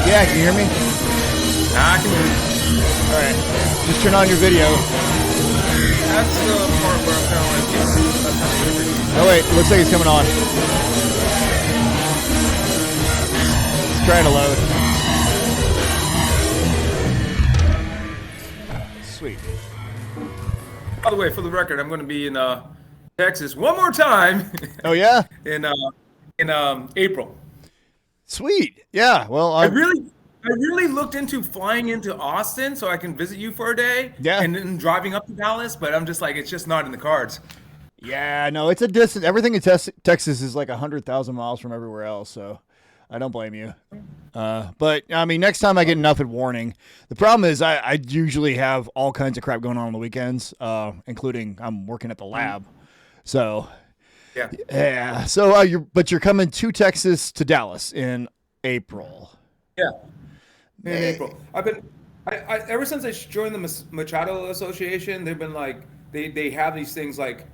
Yeah, can you hear me? Nah, I can hear you. All right. Just turn on your video. That's the part where I'm kind of like, that's how they hear Oh, wait. Looks like it's coming on. It's trying to load. Sweet. By the way, for the record, I'm going to be in Texas one more time. Oh, yeah? in April. Sweet. Yeah. Well, I really looked into flying into Austin so I can visit you for a day. Yeah. And then driving up to Dallas, but I'm just like, it's just not in the cards. Yeah, no, it's a distance. Everything in Texas is like 100,000 miles from everywhere else, so I don't blame you. But, I mean, next time I get enough at warning. The problem is I usually have all kinds of crap going on the weekends, including I'm working at the lab. So, yeah. So, you're coming to Texas to Dallas in April. Yeah. In April. I ever since I joined the Machado Association, they've been like, they have these things like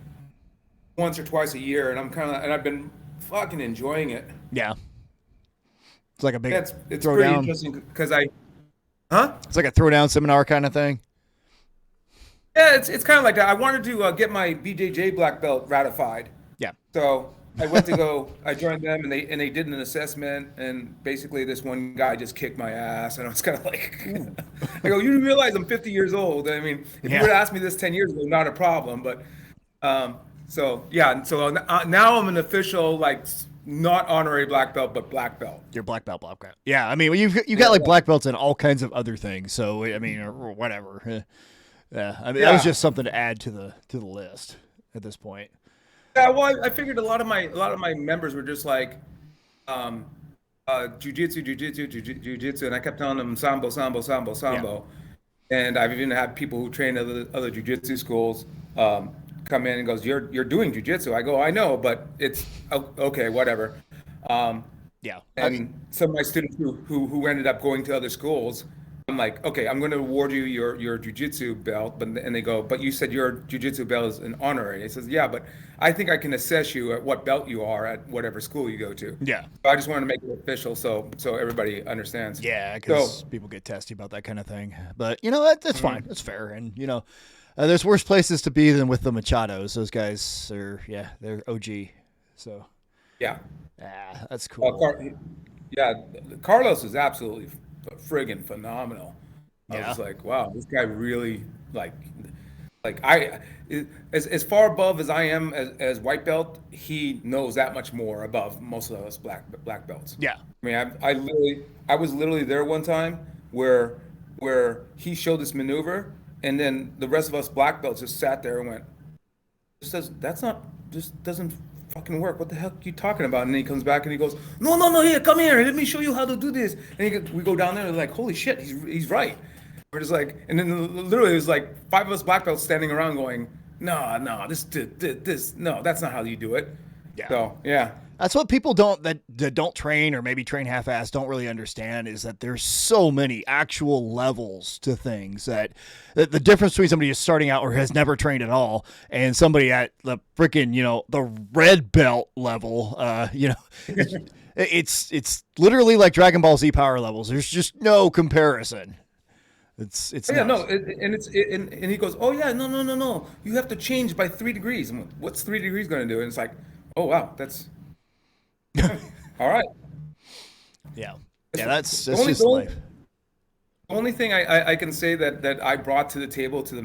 once or twice a year, and I've been fucking enjoying it. Yeah. It's like a big it's throw pretty down. interesting because It's like a throwdown seminar kind of thing. Yeah, it's kind of like that. I wanted to get my BJJ black belt ratified. Yeah. So I I joined them, and they did an assessment, and basically this one guy just kicked my ass, and I was kind of like, I go, you realize I'm 50 years old. I mean, if you would have asked me this 10 years ago, not a problem. But so now I'm an official, like, not honorary black belt, but black belt. You're black belt. Yeah, I mean, you got like black belts and all kinds of other things. So I mean, or whatever. Yeah, I mean, that was just something to add to the list at this point. Yeah, well, I figured a lot of my members were just like, jujitsu, and I kept telling them sambo. Yeah. And I've even had people who train other jujitsu schools come in and goes, "You're doing jujitsu." I go, "I know, but it's okay, whatever." Yeah. And some of my students who ended up going to other schools, I'm like, okay, I'm going to award you your jujitsu belt, and they go, but you said your jujitsu belt is an honorary. It says, yeah, but I think I can assess you at what belt you are at whatever school you go to. Yeah. So I just wanted to make it official so everybody understands. Yeah, because people get testy about that kind of thing. But that's fine. That's fair. And there's worse places to be than with the Machados. Those guys are they're OG. So yeah, that's cool. Carlos is absolutely friggin' phenomenal. I Yeah. was like, wow, this guy really as far above as I am as white belt, he knows that much more above most of us black belts. Yeah. I mean, I was literally there one time where he showed this maneuver, and then the rest of us black belts just sat there and went, this doesn't fucking work. What the heck are you talking about? And then he comes back and he goes, no, here, come here. Let me show you how to do this. And we go down there and we're like, holy shit, he's right. We're just like, and then literally it was like 5 of us black belts standing around going, no, no, that's not how you do it. Yeah. So, yeah. That's what people that don't train or maybe train half-assed don't really understand is that there's so many actual levels to things that the difference between somebody just starting out or has never trained at all and somebody at the freaking, the red belt level, it's literally like Dragon Ball Z power levels. There's just no comparison. It's yeah, nuts. no, and he goes, oh yeah, no, you have to change by 3 degrees. I'm like, what's 3 degrees going to do? And it's like, oh wow, that's all right. Yeah, that's the only, just life. The only thing I can say that I brought to the table to the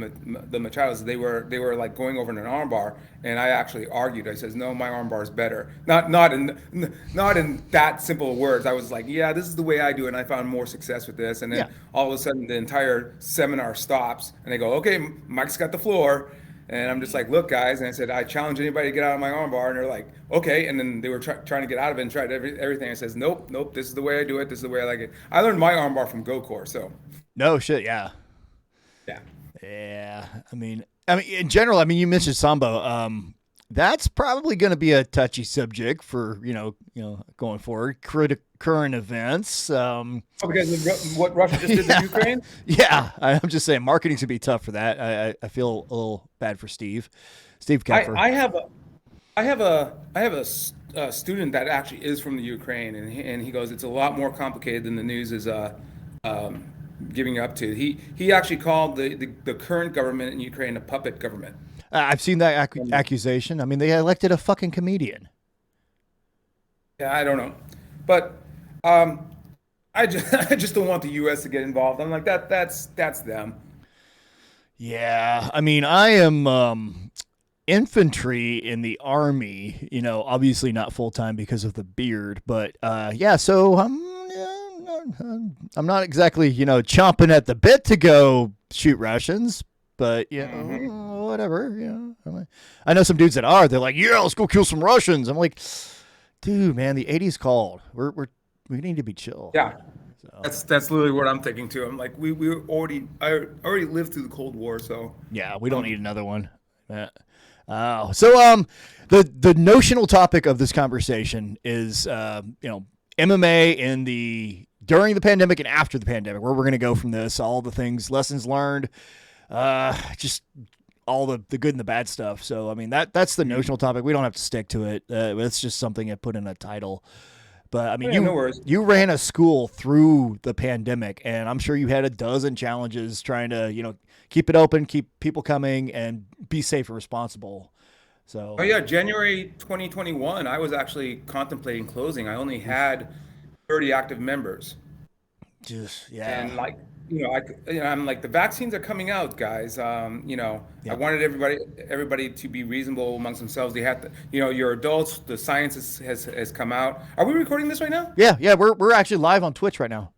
Machados, they were like going over in an armbar, and I actually argued. I says, no, my armbar is better. Not in that simple words. I was like, yeah, this is the way I do it, and I found more success with this. And then all of a sudden, the entire seminar stops, and they go, okay, Mike's got the floor. And I'm just like, look, guys. And I said, I challenge anybody to get out of my armbar. And they're like, okay. And then they were trying to get out of it and tried everything. I says, nope, nope. This is the way I do it. This is the way I like it. I learned my armbar from GoCore. So, No shit. Yeah. yeah. Yeah. I mean, in general, I mean, you mentioned sambo. That's probably going to be a touchy subject for going forward. Current events. Oh, because of what Russia just did to Ukraine? Yeah, I'm just saying, marketing's gonna be tough for that. I feel a little bad for Steve Keffer. I have a student that actually is from the Ukraine, and he goes, it's a lot more complicated than the news is giving up to. He actually called the current government in Ukraine a puppet government. I've seen that accusation. I mean, they elected a fucking comedian. Yeah, I don't know, but I just I just don't want the U.S. to get involved. I'm like that's them. Yeah, I mean, I am infantry in the army. Obviously not full time because of the beard, but yeah. So I'm not exactly chomping at the bit to go shoot Russians, but whatever. I know some dudes that are. They're like, yeah, let's go kill some Russians. I'm like, dude, man, the '80s called. We need to be chill. Yeah. So, That's literally what I'm thinking too. I'm like, I already lived through the Cold War, so yeah, we don't need another one. So the notional topic of this conversation is MMA during the pandemic and after the pandemic. Where we're going to go from this, all the things, lessons learned, just all the good and the bad stuff. So I mean that's the notional topic. We don't have to stick to it. It's just something I put in a title. But I mean, you ran a school through the pandemic, and I'm sure you had a dozen challenges trying to keep it open, keep people coming, and be safe and responsible. So. Oh yeah, January 2021, I was actually contemplating closing. I only had 30 active members. Just yeah. And like, I'm like, the vaccines are coming out, guys. I wanted everybody to be reasonable amongst themselves. They have to, you're adults. The science has come out. Are we recording this right now? Yeah. We're actually live on Twitch right now.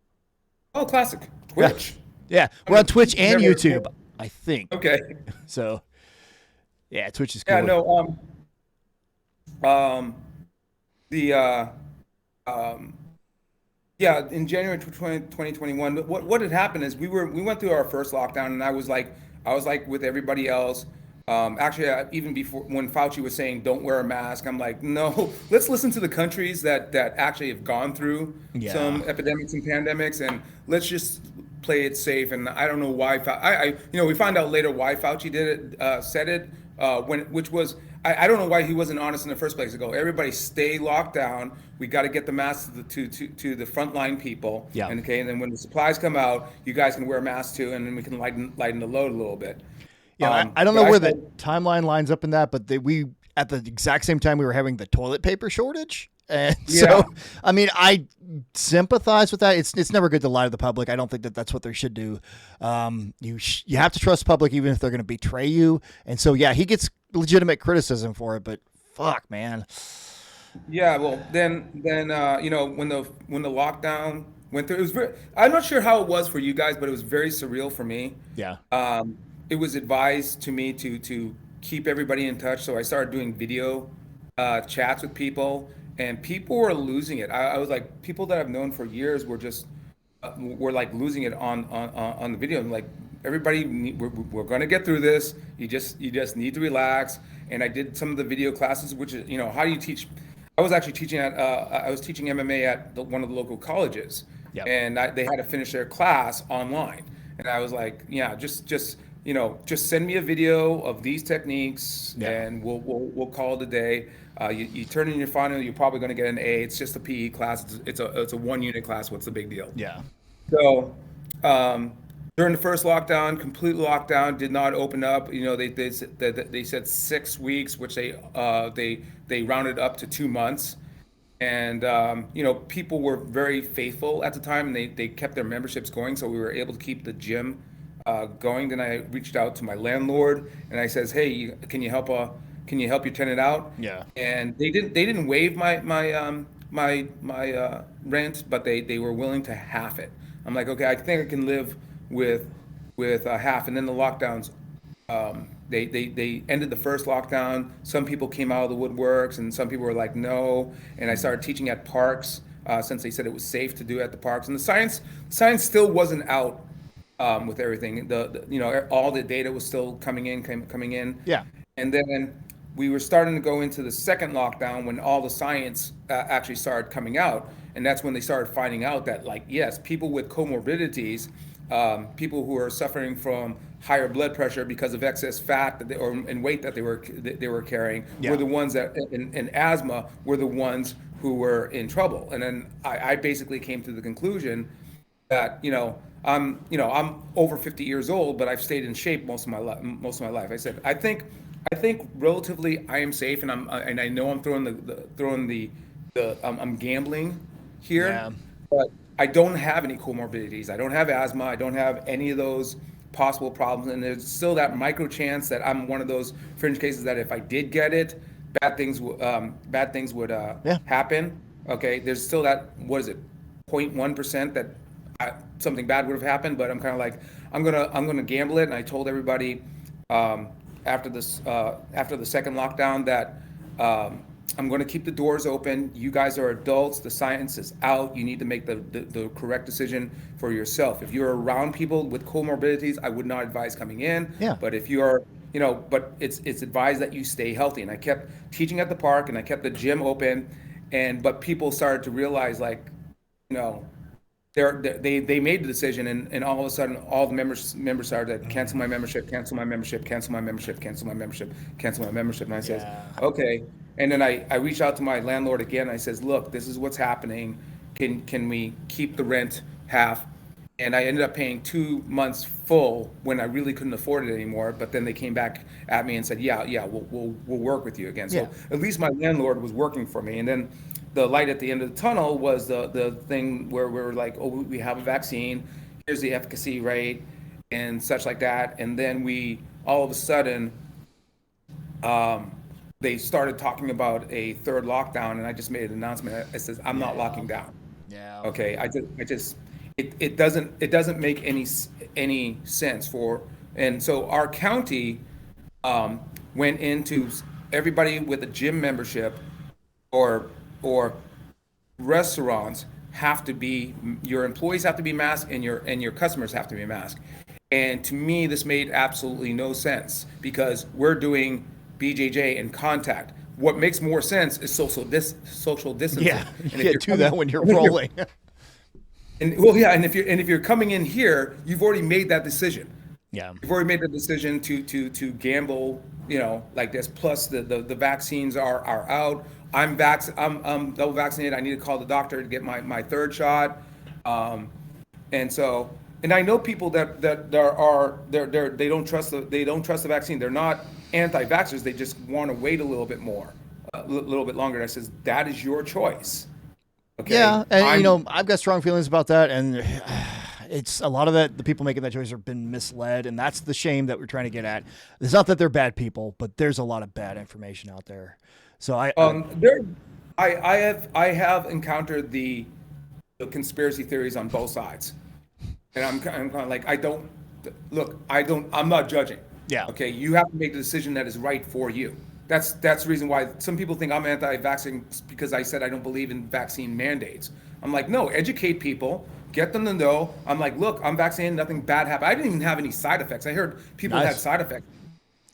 Oh, classic. Twitch. Yeah, we're on Twitch and YouTube, I think. Okay. So, yeah, Twitch is cool. Yeah, no. The Yeah, in January 2021, what had happened is we went through our first lockdown, and I was like with everybody else. Actually, even before when Fauci was saying don't wear a mask, I'm like, no, let's listen to the countries that actually have gone through some epidemics and pandemics, and let's just play it safe. And I don't know why we find out later why Fauci did it, said it which was. I don't know why he wasn't honest in the first place to go, everybody stay locked down. We got to get the masks to the frontline people. Yeah. And then when the supplies come out, you guys can wear masks too, and then we can lighten the load a little bit. Yeah, I don't know where the timeline lines up in that, but we at the exact same time we were having the toilet paper shortage. And so, I mean, I sympathize with that. It's never good to lie to the public. I don't think that's what they should do. You have to trust the public even if they're going to betray you. And so, yeah, he gets legitimate criticism for it, but fuck, man. Yeah, well, then when the lockdown went through, it was very. I'm not sure how it was for you guys, but it was very surreal for me. Yeah. It was advised to me to keep everybody in touch, so I started doing video chats with people. And people were losing it. I was like, people that I've known for years were just were like losing it on the video. I'm like, everybody, we're going to get through this. You just need to relax. And I did some of the video classes, which is how do you teach? I was actually teaching I was teaching MMA at one of the local colleges, and they had to finish their class online. And I was like, yeah, just send me a video of these techniques, and we'll call it a day. You turn in your final, you're probably going to get an A. It's just a PE class. It's a 1-unit class. What's the big deal? Yeah. So during the first lockdown, complete lockdown, did not open up. They said 6 weeks, which they rounded up to 2 months. And people were very faithful at the time, and they kept their memberships going, so we were able to keep the gym going. Then I reached out to my landlord, and I says, hey, can you help your tenant out? Yeah. And they didn't waive my rent, but they were willing to half it. I'm like, okay, I think I can live with half. And then the lockdowns They ended the first lockdown. Some people came out of the woodworks, and some people were like, no. And I started teaching at parks since they said it was safe to do at the parks. And the science still wasn't out with everything. All the data was still coming in. Yeah. And then we were starting to go into the second lockdown when all the science actually started coming out. And that's when they started finding out that, like, yes, people with comorbidities, people who are suffering from higher blood pressure because of excess fat and weight that they were carrying, Yeah. were the ones that, and asthma were the ones who were in trouble. And then I basically came to the conclusion that I'm over 50 years old, but I've stayed in shape most of my life. I said I think relatively I am safe, and I know I'm I'm gambling here, Yeah. but I don't have any comorbidities. I don't have asthma. I don't have any of those possible problems, and there's still that micro chance that I'm one of those fringe cases that if I did get it, bad things would Yeah. happen. Okay, there's still that, what is it, 0.1% that something bad would have happened, but I'm kind of like, I'm gonna gamble it. And I told everybody after the second lockdown that I'm going to keep the doors open. You guys are adults. The science is out. You need to make the correct decision for yourself. If you're around people with comorbidities, I would not advise coming in. Yeah. But if you're, but it's advised that you stay healthy. And I kept teaching at the park, and I kept the gym open, but people started to realize, like, they made the decision, and all of a sudden all the members started to cancel my membership, cancel my membership, cancel my membership, cancel my membership, cancel my membership. And I says, okay. And then I reached out to my landlord again. I says, look, this is what's happening. Can we keep the rent half? And I ended up paying 2 months full when I really couldn't afford it anymore. But then they came back at me and said, yeah, we'll work with you again. So Yeah. at least my landlord was working for me. And then the light at the end of the tunnel was the thing where we were like, oh, we have a vaccine. Here's the efficacy rate and such like that. And then we all of a sudden, they started talking about a third lockdown, and I just made an announcement. It says, I'm not locking down. Yeah. Okay. It doesn't make any sense for, and so our county went into everybody with a gym membership or restaurants your employees have to be masked, and your customers have to be masked. And to me, this made absolutely no sense because we're doing BJJ and contact. What makes more sense is social distancing. Yeah. You And if can't do coming- that when you're rolling. And if you're coming in here, you've already made that decision. Yeah. You've already made the decision to gamble, like this. Plus the vaccines are out. I'm double vaccinated. I need to call the doctor to get my third shot. And I know people that they don't trust the vaccine. They're not anti-vaxxers. They just want to wait a little bit longer. And I says, that is your choice. Okay. Yeah, and I've got strong feelings about that, and it's a lot of that. The people making that choice have been misled, and that's the shame that we're trying to get at. It's not that they're bad people, but there's a lot of bad information out there. So I have encountered the conspiracy theories on both sides, and I'm kind of like, I'm not judging. Yeah. Okay, you have to make the decision that is right for you. That's the reason why some people think I'm anti-vaccine because I said I don't believe in vaccine mandates. I'm like, no, educate people, get them to know. I'm like, look, I'm vaccinated, nothing bad happened. I didn't even have any side effects. I heard people had side effects.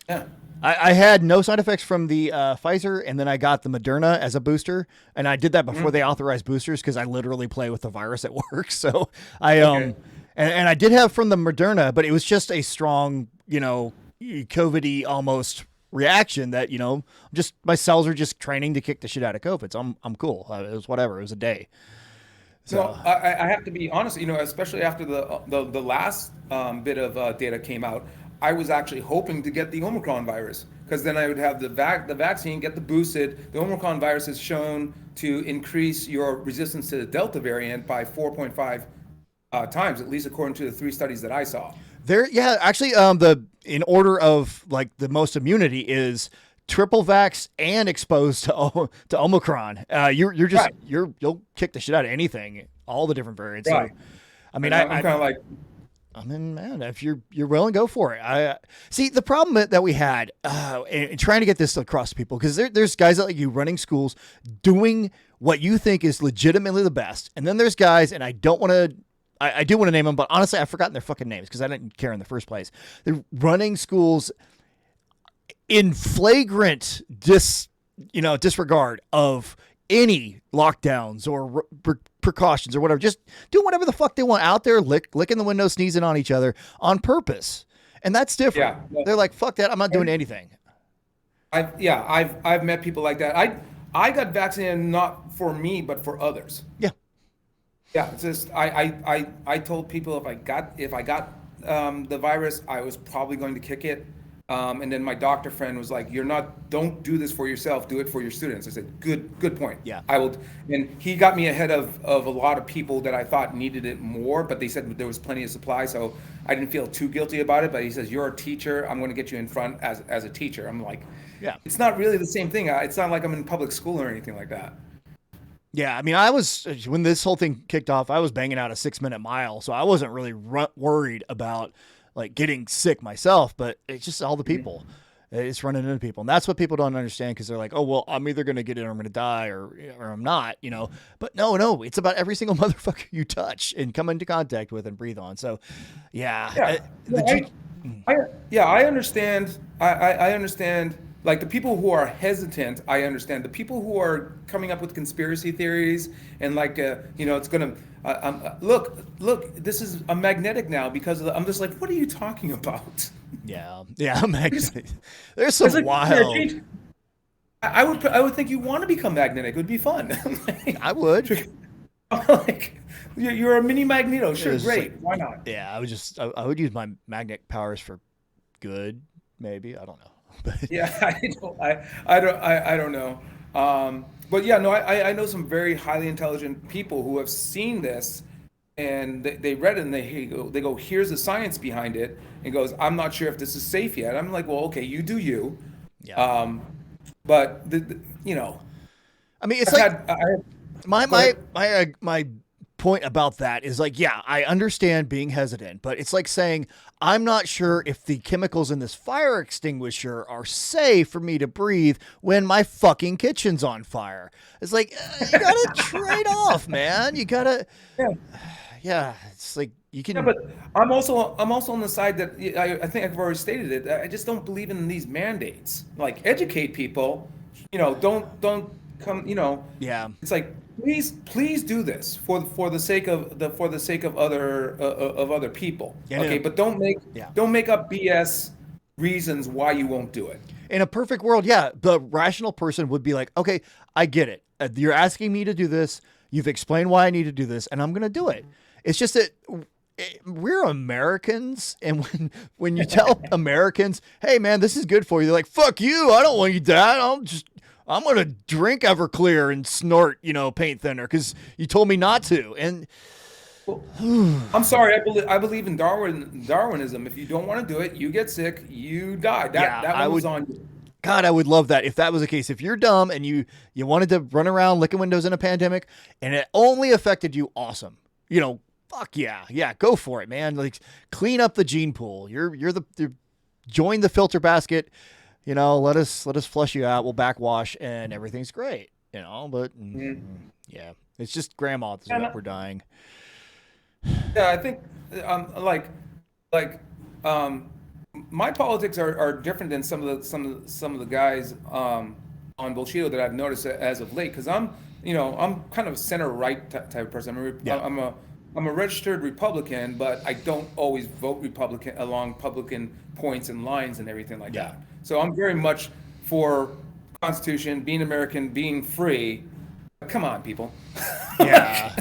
Yeah. I had no side effects from the Pfizer, and then I got the Moderna as a booster, and I did that before they authorized boosters because I literally play with the virus at work. So and I did have from the Moderna, but it was just a strong, COVID-y almost reaction that, just my cells are just training to kick the shit out of COVID. So I'm cool. It was whatever. It was a day. So I have to be honest, especially after the last bit of data came out, I was actually hoping to get the Omicron virus because then I would have the vaccine, get the boosted. The Omicron virus is shown to increase your resistance to the Delta variant by 4.5 times, at least according to the 3 studies that I saw. Actually, in order of like the most immunity is triple vax and exposed to Omicron. You're just you'll kick the shit out of anything, all the different variants. Right. So, I mean, I'm kind of like, I mean, man, if you're willing, go for it. I see the problem that we had in trying to get this across to people, because there's guys like you running schools doing what you think is legitimately the best, and then there's guys, and I don't want to. I do want to name them, but honestly, I've forgotten their fucking names because I didn't care in the first place. They're running schools in flagrant disregard of any lockdowns or precautions or whatever, just do whatever the fuck they want out there, licking the window, sneezing on each other on purpose. And that's different. Yeah. They're like, fuck that. I'm not doing anything. I've met people like that. I got vaccinated not for me, but for others. Yeah. Yeah. It's just, I told people if I got the virus, I was probably going to kick it. And then my doctor friend was like, don't do this for yourself, do it for your students. I said, good point. Yeah. I will. And he got me ahead of a lot of people that I thought needed it more, but they said there was plenty of supply. So I didn't feel too guilty about it, but he says, you're a teacher. I'm going to get you in front as a teacher. I'm like, yeah, it's not really the same thing. It's not like I'm in public school or anything like that. Yeah. I mean, when this whole thing kicked off, I was banging out a 6-minute mile. So I wasn't really worried about like getting sick myself, but it's just all the people. It's running into people. And that's what people don't understand, because they're like, oh, well, I'm either going to get it or I'm going to die or I'm not, But no, it's about every single motherfucker you touch and come into contact with and breathe on. So, yeah. I understand. I understand. Like the people who are hesitant, I understand. The people who are coming up with conspiracy theories and like, it's going to, look, this is a magnetic now because of I'm just like, what are you talking about? Yeah, magnetic. There's some wild. I would think you want to become magnetic. It would be fun. I would. Like, you're a mini Magneto. Sure, great. Like, why not? Yeah, I would use my magnetic powers for good, maybe. I don't know. But yeah, I don't know. But yeah, no, I know some very highly intelligent people who have seen this, and they read it and they go, here's the science behind it, and goes, I'm not sure if this is safe yet. I'm like, well, okay, you do you. Yeah. But I mean, it's my point about that is like, yeah, I understand being hesitant, but it's like saying, I'm not sure if the chemicals in this fire extinguisher are safe for me to breathe when my fucking kitchen's on fire. It's like, you gotta trade off, man. You gotta, yeah, it's like you can. Yeah, but I'm also on the side that I think I've already stated it. I just don't believe in these mandates. Like, educate people, don't come, Yeah. It's like, please do this for the sake of other people. Yeah, okay, but don't make up BS reasons why you won't do it. In a perfect world, yeah, the rational person would be like, okay, I get it. You're asking me to do this. You've explained why I need to do this, and I'm going to do it. It's just that we're Americans, and when you tell Americans, hey, man, this is good for you, they're like, fuck you, I don't want you that. I'm going to drink Everclear and snort, paint thinner because you told me not to. And I'm sorry. I believe in Darwinism. If you don't want to do it, you get sick, you die. That one was on you. God, I would love that if that was the case. If you're dumb and you wanted to run around licking windows in a pandemic and it only affected you, awesome. Fuck yeah. Yeah, go for it, man. Like, clean up the gene pool. You're join the filter basket. Let us flush you out. We'll backwash and everything's great. But yeah, it's just grandma is what we're dying. Yeah, I think my politics are different than some of the guys on Bullshido that I've noticed as of late, because I'm kind of center right type of person. I'm a registered Republican, but I don't always vote Republican along Republican points and lines and everything like that. So I'm very much for Constitution, being American, being free. Come on, people. Yeah.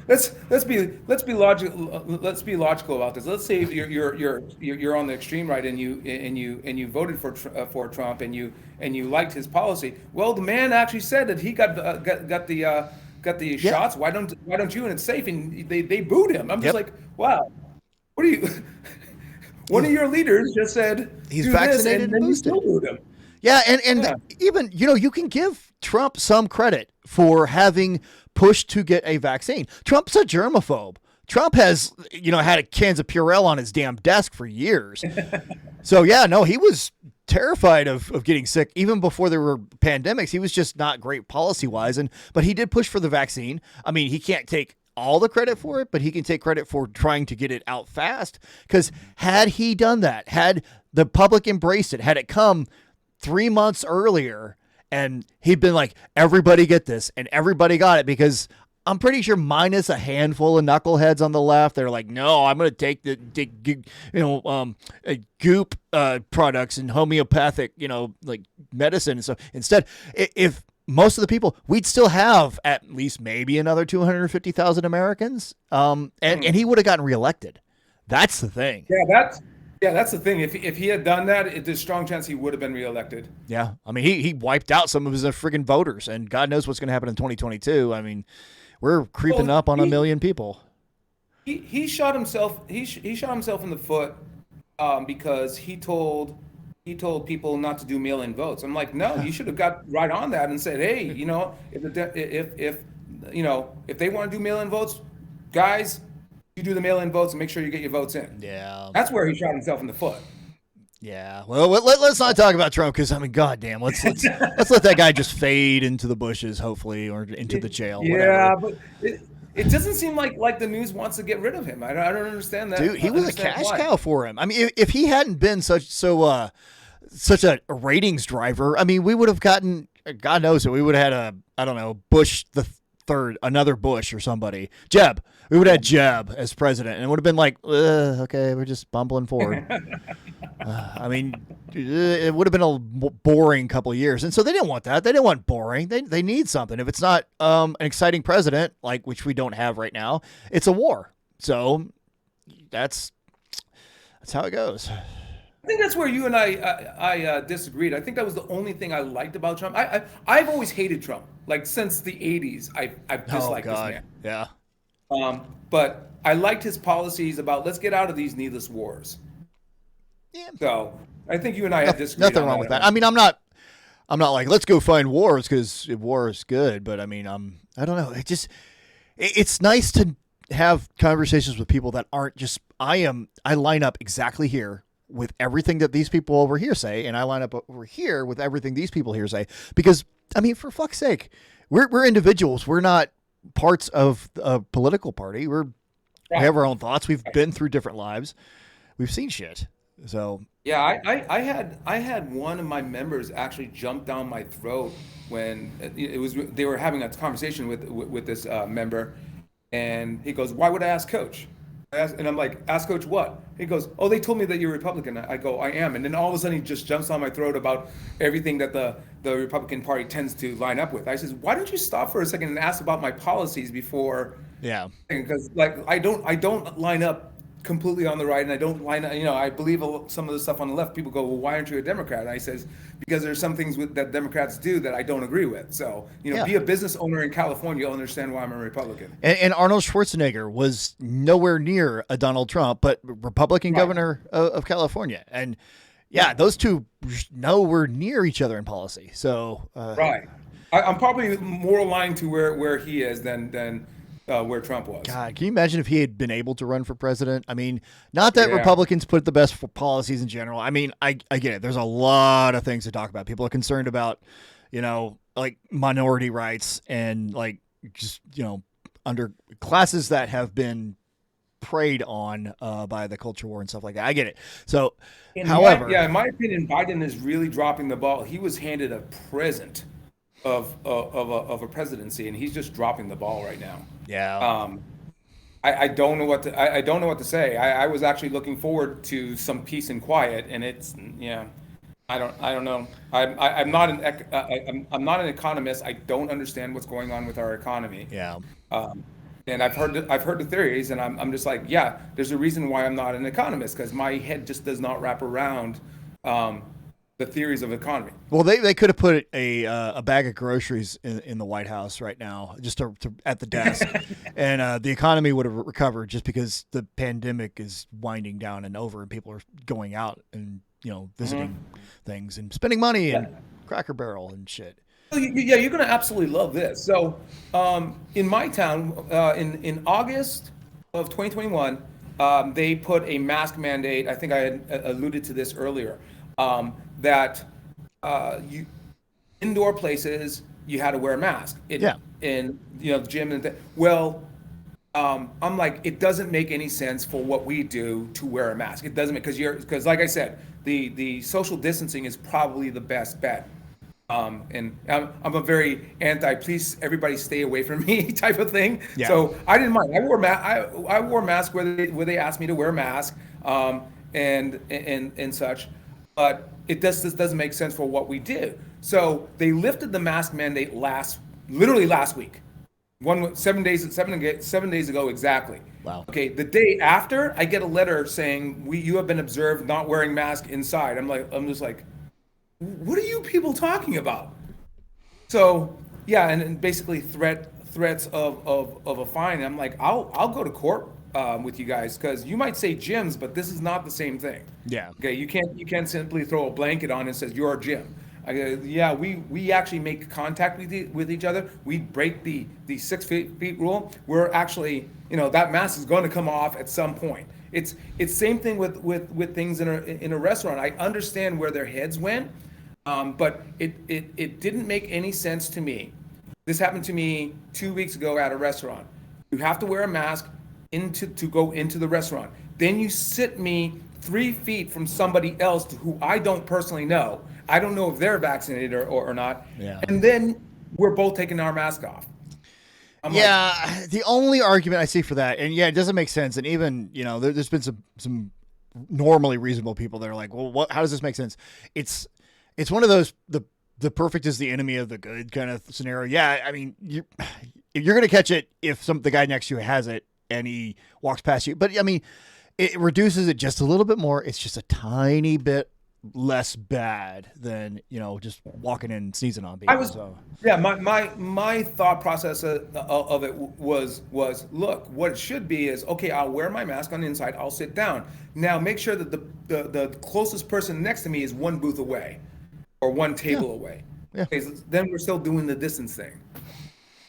let's be logical. Let's be logical about this. Let's say you're on the extreme right and you voted for Trump and you liked his policy. Well, the man actually said that he got the shots. Why don't you? And it's safe. And they booed him. I'm just like, wow. What are you? One of your leaders just said he's vaccinated and boosted. Yeah, and even you can give Trump some credit for having pushed to get a vaccine. Trump's a germaphobe. Trump has, had a cans of Purell on his damn desk for years. So yeah, no, he was terrified of getting sick even before there were pandemics. He was just not great policy wise, but he did push for the vaccine. I mean, he can't take all the credit for it, but he can take credit for trying to get it out fast. Because had he done that, had the public embraced it, had it come 3 months earlier, and he'd been like, everybody get this, and everybody got it, because I'm pretty sure minus a handful of knuckleheads on the left, they're like, no, I'm going to take the goop products and homeopathic, like medicine. And so instead, if most of the people, we'd still have at least maybe another 250,000 Americans, and he would have gotten reelected. That's the thing. Yeah, that's the thing. If he had done that, there's a strong chance he would have been reelected. Yeah, I mean, he wiped out some of his friggin' voters, and God knows what's going to happen in 2022. I mean, we're creeping up on 1 million people. He shot himself. He shot himself in the foot because he told people not to do mail-in votes. I'm like, no, you should have got right on that and said, hey, if they want to do mail-in votes, guys, you do the mail-in votes and make sure you get your votes in. Yeah, that's where he shot himself in the foot. Yeah, well, let's not talk about Trump, because I mean, goddamn, let's let that guy just fade into the bushes, hopefully, or into the jail. Yeah, whatever. But it doesn't seem like the news wants to get rid of him. I don't understand that. Dude, he was a cash cow for him. I mean, if he hadn't been such a ratings driver, I mean, we would have gotten, God knows it, we would have had Bush the third, another Bush or somebody. Jeb. We would have had Jeb as president, and it would have been like, okay, we're just bumbling forward. I mean, it would have been a boring couple of years. And so they didn't want that. They didn't want boring. They need something. If it's not an exciting president, like which we don't have right now, it's a war. So that's how it goes. I think that's where you and I disagreed. I think that was the only thing I liked about Trump. I've always hated Trump. Like since the 80s, I've disliked this man. Yeah. But I liked his policies about let's get out of these needless wars. Yeah. So I think you and I had disagreed. Nothing wrong with that. I mean, I'm not like, let's go find wars because war is good. But I mean, I don't know. It's nice to have conversations with people that aren't just, I line up exactly here with everything that these people over here say, and I line up over here with everything these people here say, because I mean, for fuck's sake, we're individuals. We're not parts of a political party. We have our own thoughts. We've been through different lives. We've seen shit. So yeah, I had one of my members actually jump down my throat when they were having a conversation with this member, and he goes, "Why would I ask Coach?" And I'm like, "Ask Coach what?" He goes, "Oh, they told me that you're Republican." I go, "I am." And then all of a sudden he just jumps on my throat about everything that the Republican Party tends to line up with. I says, "Why don't you stop for a second and ask about my policies before?" Yeah. Because like I don't line up completely on the right, and I don't line up, I believe some of the stuff on the left. People go, well, why aren't you a Democrat? And I says, because there's some things that Democrats do that I don't agree with. So, be a business owner in California, you'll understand why I'm a Republican. And Arnold Schwarzenegger was nowhere near a Donald Trump, but Republican governor of California. And those two nowhere near each other in policy. So, right. I'm probably more aligned to where he is than where Trump was. God, can you imagine if he had been able to run for president? I mean, not that Republicans put the best policies in general. I mean, I get it. There's a lot of things to talk about. People are concerned about, like minority rights and like just, under classes that have been preyed on by the culture war and stuff like that. I get it. So, in my opinion, Biden is really dropping the ball. He was handed a present of a presidency, and he's just dropping the ball right now. Yeah. I don't know what to say. I was actually looking forward to some peace and quiet, and it's I don't know. I'm not an economist. I don't understand what's going on with our economy. Yeah. And I've heard the theories, and I'm just like, there's a reason why I'm not an economist, because my head just does not wrap around the theories of economy. Well, they could have put a bag of groceries in the White House right now, just to at the desk, and the economy would have recovered, just because the pandemic is winding down and over, and people are going out and visiting things and spending money and Cracker Barrel and shit. Yeah, you're gonna absolutely love this. So, in my town, in August of 2021, they put a mask mandate. I think I had alluded to this earlier. That you indoor places you had to wear a mask. Yeah. In the gym and well, I'm like, it doesn't make any sense for what we do to wear a mask. It doesn't, because like I said, the social distancing is probably the best bet. And I'm a very anti, please everybody stay away from me type of thing. Yeah. So I didn't mind. I wore a mask where they asked me to wear a mask, and such, but it just doesn't make sense for what we do. So they lifted the mask mandate literally last week. 7 days ago exactly. Wow. Okay, the day after, I get a letter saying you have been observed not wearing mask inside. I'm just like, what are you people talking about? So yeah, and basically threats of a fine. I'm like, I'll go to court with you guys because you might say gyms, but this is not the same thing. Yeah. Okay, you can't simply throw a blanket on and says you're a gym. I go, yeah, we actually make contact with each other. We break the 6 feet rule. We're actually, that mask is going to come off at some point. It's same thing with things in a restaurant. I understand where their heads went, but it didn't make any sense to me. This happened to me 2 weeks ago at a restaurant. You have to wear a mask to go into the restaurant. Then you sit me 3 feet from somebody else who I don't personally know. I don't know if they're vaccinated or not. Yeah. And then we're both taking our mask off. Yeah, the only argument I see for that, and yeah, it doesn't make sense. And even there's been some normally reasonable people that are like, well, how does this make sense? It's one of those the perfect is the enemy of the good kind of scenario. Yeah, I mean, you're gonna catch it if the guy next to you has it and he walks past you. But I mean, it reduces it just a little bit more. It's just a tiny bit less bad than just walking in and sneezing on people. Yeah, my thought process of it was look, what it should be is, okay, I'll wear my mask on the inside, I'll sit down. Now make sure that the closest person next to me is one booth away or one table away. Yeah. Okay, so then we're still doing the distance thing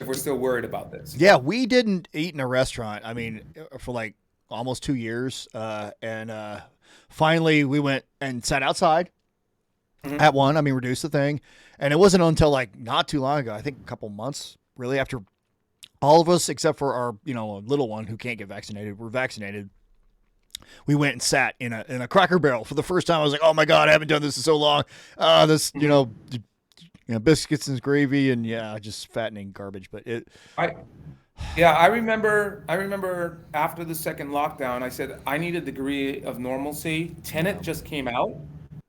if we're still worried about this. Yeah, we didn't eat in a restaurant, I mean, for like almost 2 years, and finally we went and sat outside at one. I mean, reduced the thing. And it wasn't until like not too long ago, I think a couple months really, after all of us, except for our, little one who can't get vaccinated, were vaccinated. We went and sat in a Cracker Barrel for the first time. I was like, oh my God, I haven't done this in so long. This, biscuits and gravy and just fattening garbage. But I remember after the second lockdown, I said I need a degree of normalcy. Tenet just came out.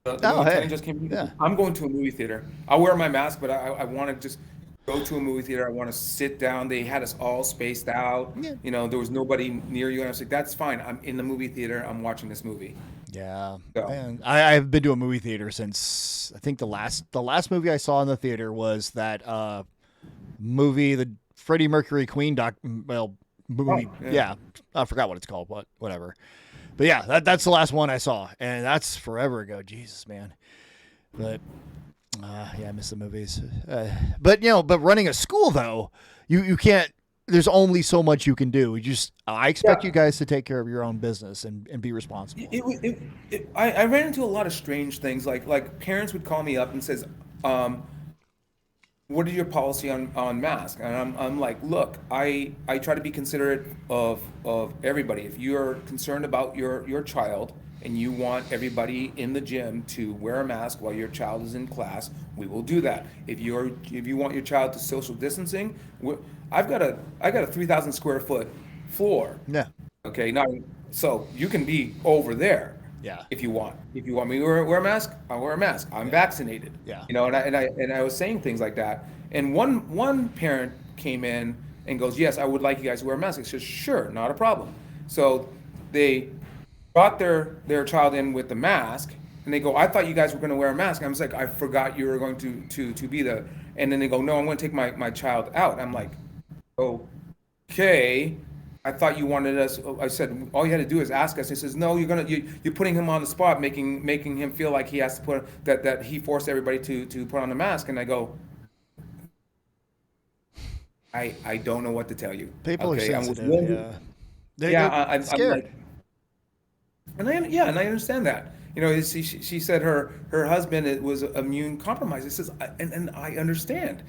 Tenet just came out. Yeah. I'm going to a movie theater. I'll wear my mask, but I want to just go to a movie theater. I want to sit down. They had us all spaced out. Yeah. There was nobody near you. And I was like, that's fine. I'm in the movie theater. I'm watching this movie. Yeah. So. Man, I've been to a movie theater since I think the last movie I saw in the theater was that movie, the Freddie Mercury Queen movie. Oh, yeah. I forgot what it's called, but whatever. But yeah, that's the last one I saw, and that's forever ago. Jesus, man. But I miss the movies. But running a school though, you can't. There's only so much you can do. I expect you guys to take care of your own business and be responsible. I ran into a lot of strange things. Like parents would call me up and says, what is your policy on masks? And I'm like, look, I try to be considerate of everybody. If you're concerned about your child and you want everybody in the gym to wear a mask while your child is in class, we will do that. If you want your child to social distancing, I've got a 3,000 square foot floor. Yeah. Okay. Now, so you can be over there. Yeah. If you want me to wear a mask, I'll wear a mask. I'm vaccinated. Yeah. And I was saying things like that. And one parent came in and goes, yes, I would like you guys to wear a mask. I said, sure, not a problem. So they brought their child in with the mask, and they go, I thought you guys were going to wear a mask. I was like, I forgot you were going to be there. And then they go, no, I'm going to take my child out. I'm like, okay. I thought you wanted us. I said all you had to do is ask us. He says, no, you're putting him on the spot, making him feel like he has to put that he forced everybody to put on a mask. And I go, I don't know what to tell you. People are sensitive. Yeah, They're I'm scared. like, and I understand that. She said her husband was immune compromised. It says, and I understand.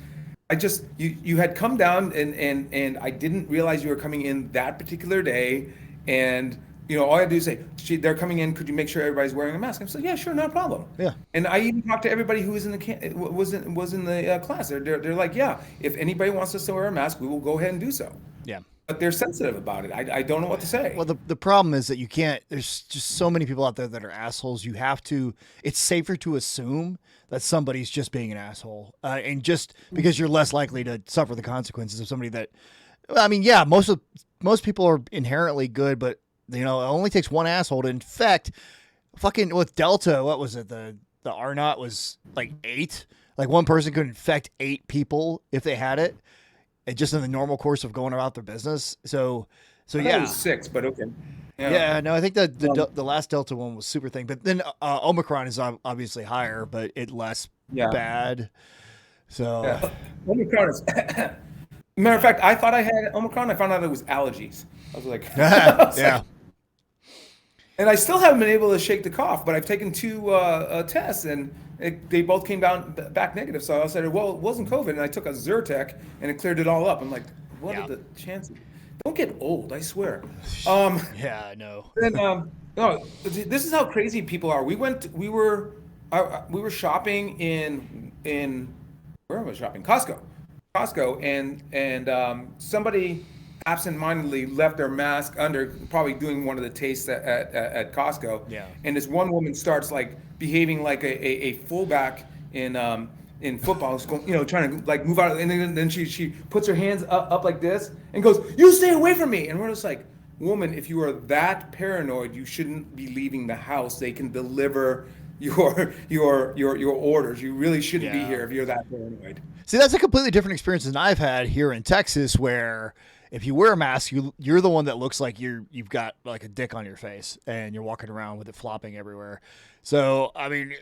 I just you had come down and I didn't realize you were coming in that particular day, and all I had to do is say, they're coming in. Could you make sure everybody's wearing a mask? I said, yeah, sure, no problem. Yeah. And I even talked to everybody who was in the was in the class. They're like, yeah, if anybody wants us to wear a mask, we will go ahead and do so. Yeah. But they're sensitive about it. I don't know what to say. Well, the problem is that you can't. There's just so many people out there that are assholes. You have to. It's safer to assume that somebody's just being an asshole, and just because you're less likely to suffer the consequences of somebody that. I mean, yeah, most people are inherently good, but it only takes one asshole to infect. Fucking with Delta, what was it? The R naught was like 8. Like one person could infect 8 people if they had it. And just in the normal course of going about their business. So I thought it yeah. was 6, but okay. Yeah, no, I think that the last Delta one was super thing, but then Omicron is obviously higher, but it less bad. So Yeah. Omicron is. Matter of fact, I thought I had Omicron. I found out it was allergies. I was like, yeah. And I still haven't been able to shake the cough, but I've taken 2 tests and they both came back negative. So I said, well, it wasn't COVID, and I took a Zyrtec and it cleared it all up. I'm like, what are the chances? Don't get old, I swear. Yeah, I know. And no, this is how crazy people are. We were shopping in where was I shopping? Costco, and somebody absentmindedly left their mask under, probably doing one of the tastes at Costco. Yeah. And this one woman starts like behaving like a fullback in football, trying to like move out, and then she puts her hands up like this and goes, "You stay away from me!" And we're just like, "Woman, if you are that paranoid, you shouldn't be leaving the house. They can deliver your orders. You really shouldn't be here if you're that paranoid." See, that's a completely different experience than I've had here in Texas, where if you wear a mask, you're the one that looks like you've got like a dick on your face, and you're walking around with it flopping everywhere. So, I mean,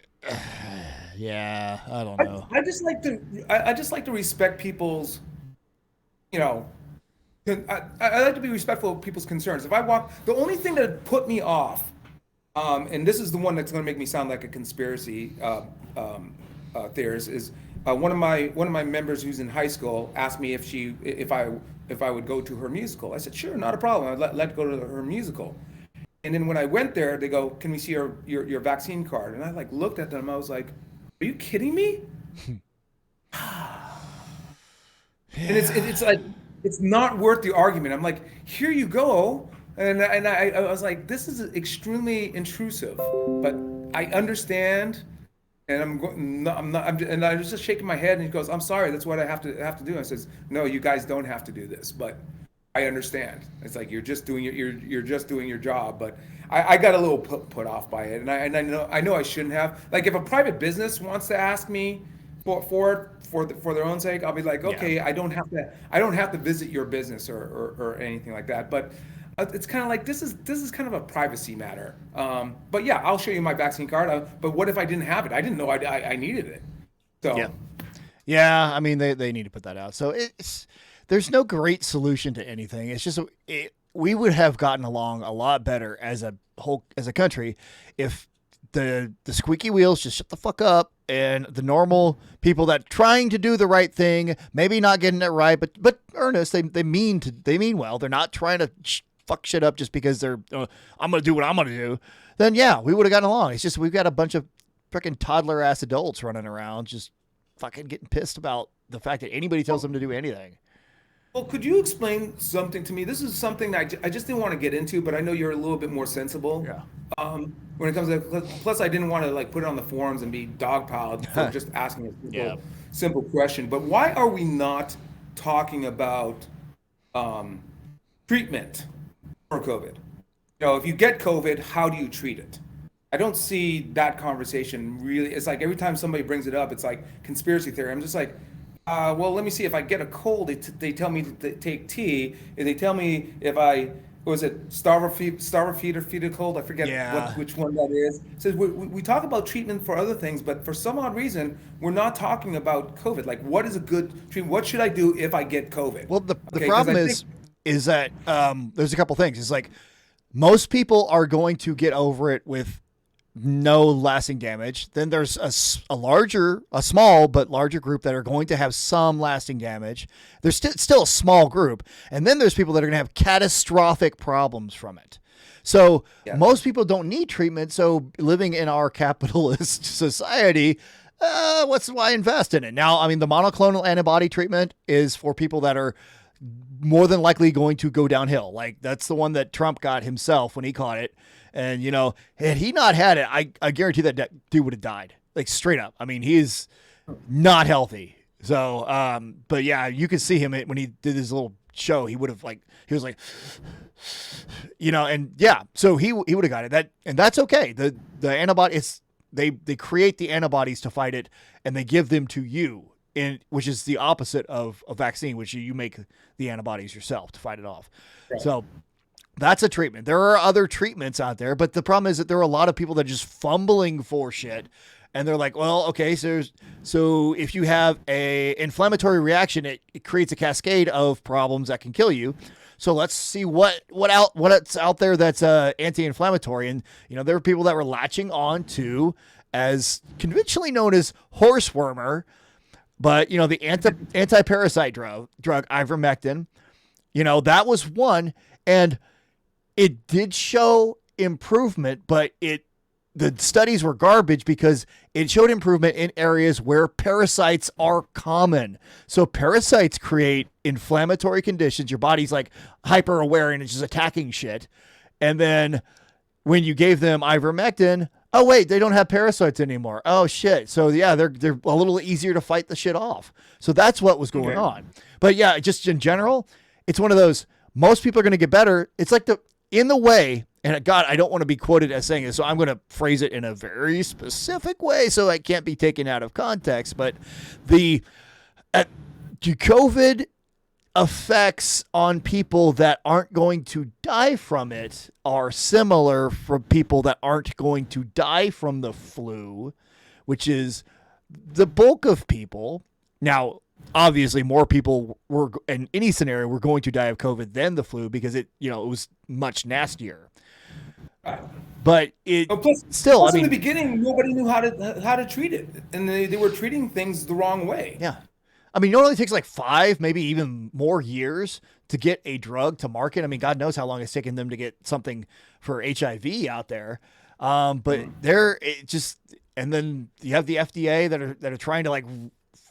yeah, I don't know. I just like to respect people's, I like to be respectful of people's concerns. If I walk, the only thing that put me off, and this is the one that's going to make me sound like a conspiracy theorist, is one of my members who's in high school asked me if I would go to her musical. I said, sure, not a problem. I'd let go to her musical. And then when I went there, they go, "Can we see your vaccine card?" And I like looked at them. I was like, "Are you kidding me?" And it's like, it's not worth the argument. I'm like, "Here you go." And I was like, "This is extremely intrusive," but I understand. And and I was just shaking my head. And he goes, "I'm sorry. That's what I have to do." I says, "No, you guys don't have to do this, but I understand." It's like you're just doing your job, but I got a little put off by it, and I know I shouldn't have. Like if a private business wants to ask me for their own sake, I'll be like, okay, I don't have to visit your business or anything like that. But it's kind of like this is kind of a privacy matter. But yeah, I'll show you my vaccine card. But what if I didn't have it? I didn't know I needed it. So yeah. I mean, they need to put that out. So there's no great solution to anything. It's just we would have gotten along a lot better as a country if the squeaky wheels just shut the fuck up, and the normal people that trying to do the right thing, maybe not getting it right, but earnest, they mean well. They're not trying to fuck shit up just because they're I'm gonna do what I'm gonna do. Then yeah, we would have gotten along. It's just we've got a bunch of freaking toddler ass adults running around just fucking getting pissed about the fact that anybody tells them to do anything. Well, could you explain something to me? This is something that I just didn't want to get into, but I know you're a little bit more sensible. Yeah. When it comes to, plus I didn't want to like put it on the forums and be dogpiled for just asking a simple question. But why are we not talking about treatment for COVID? If you get COVID, how do you treat it? I don't see that conversation really. It's like every time somebody brings it up, it's like conspiracy theory. I'm just like, well, let me see. If I get a cold, they tell me to take tea. And they tell me if was it starve or feed a cold? I forget which one that is. It says we talk about treatment for other things, but for some odd reason, we're not talking about COVID. Like, what is a good treatment? What should I do if I get COVID? Well, the problem is is that there's a couple things. It's like most people are going to get over it with no lasting damage. Then there's a small but larger group that are going to have some lasting damage. There's still a small group. And then there's people that are going to have catastrophic problems from it. So most people don't need treatment. So living in our capitalist society, why invest in it? Now, I mean, the monoclonal antibody treatment is for people that are more than likely going to go downhill. Like that's the one that Trump got himself when he caught it. And, had he not had it, I guarantee that dude would have died, like straight up. I mean, he's not healthy. So, but yeah, you could see him when he did his little show. He would have he was like, and yeah, so he would have got it. And that's okay. The antibody, they create the antibodies to fight it and they give them to you, which is the opposite of a vaccine, which you make the antibodies yourself to fight it off. Right. So that's a treatment. There are other treatments out there, but the problem is that there are a lot of people that are just fumbling for shit. And they're like, well, okay, so if you have a inflammatory reaction, it creates a cascade of problems that can kill you. So let's see what's out there that's anti-inflammatory. And there were people that were latching on to, as conventionally known as horsewormer, but the anti-parasite drug ivermectin, that was one, and it did show improvement, but the studies were garbage because it showed improvement in areas where parasites are common. So parasites create inflammatory conditions. Your body's like hyper aware and it's just attacking shit. And then when you gave them ivermectin, oh wait, they don't have parasites anymore. Oh shit. So yeah, they're a little easier to fight the shit off. So that's what was going on. But yeah, just in general, it's one of those, most people are going to get better. It's like in the way, and God, I don't want to be quoted as saying this, so I'm going to phrase it in a very specific way so it can't be taken out of context. But the COVID effects on people that aren't going to die from it are similar from people that aren't going to die from the flu, which is the bulk of people. Now, obviously, more people were in any scenario were going to die of COVID than the flu because it was much nastier. But plus in the beginning, nobody knew how to treat it, and they were treating things the wrong way. Yeah, I mean, it only takes like 5, maybe even more years to get a drug to market. I mean, God knows how long it's taken them to get something for HIV out there. But and then you have the FDA that are trying to like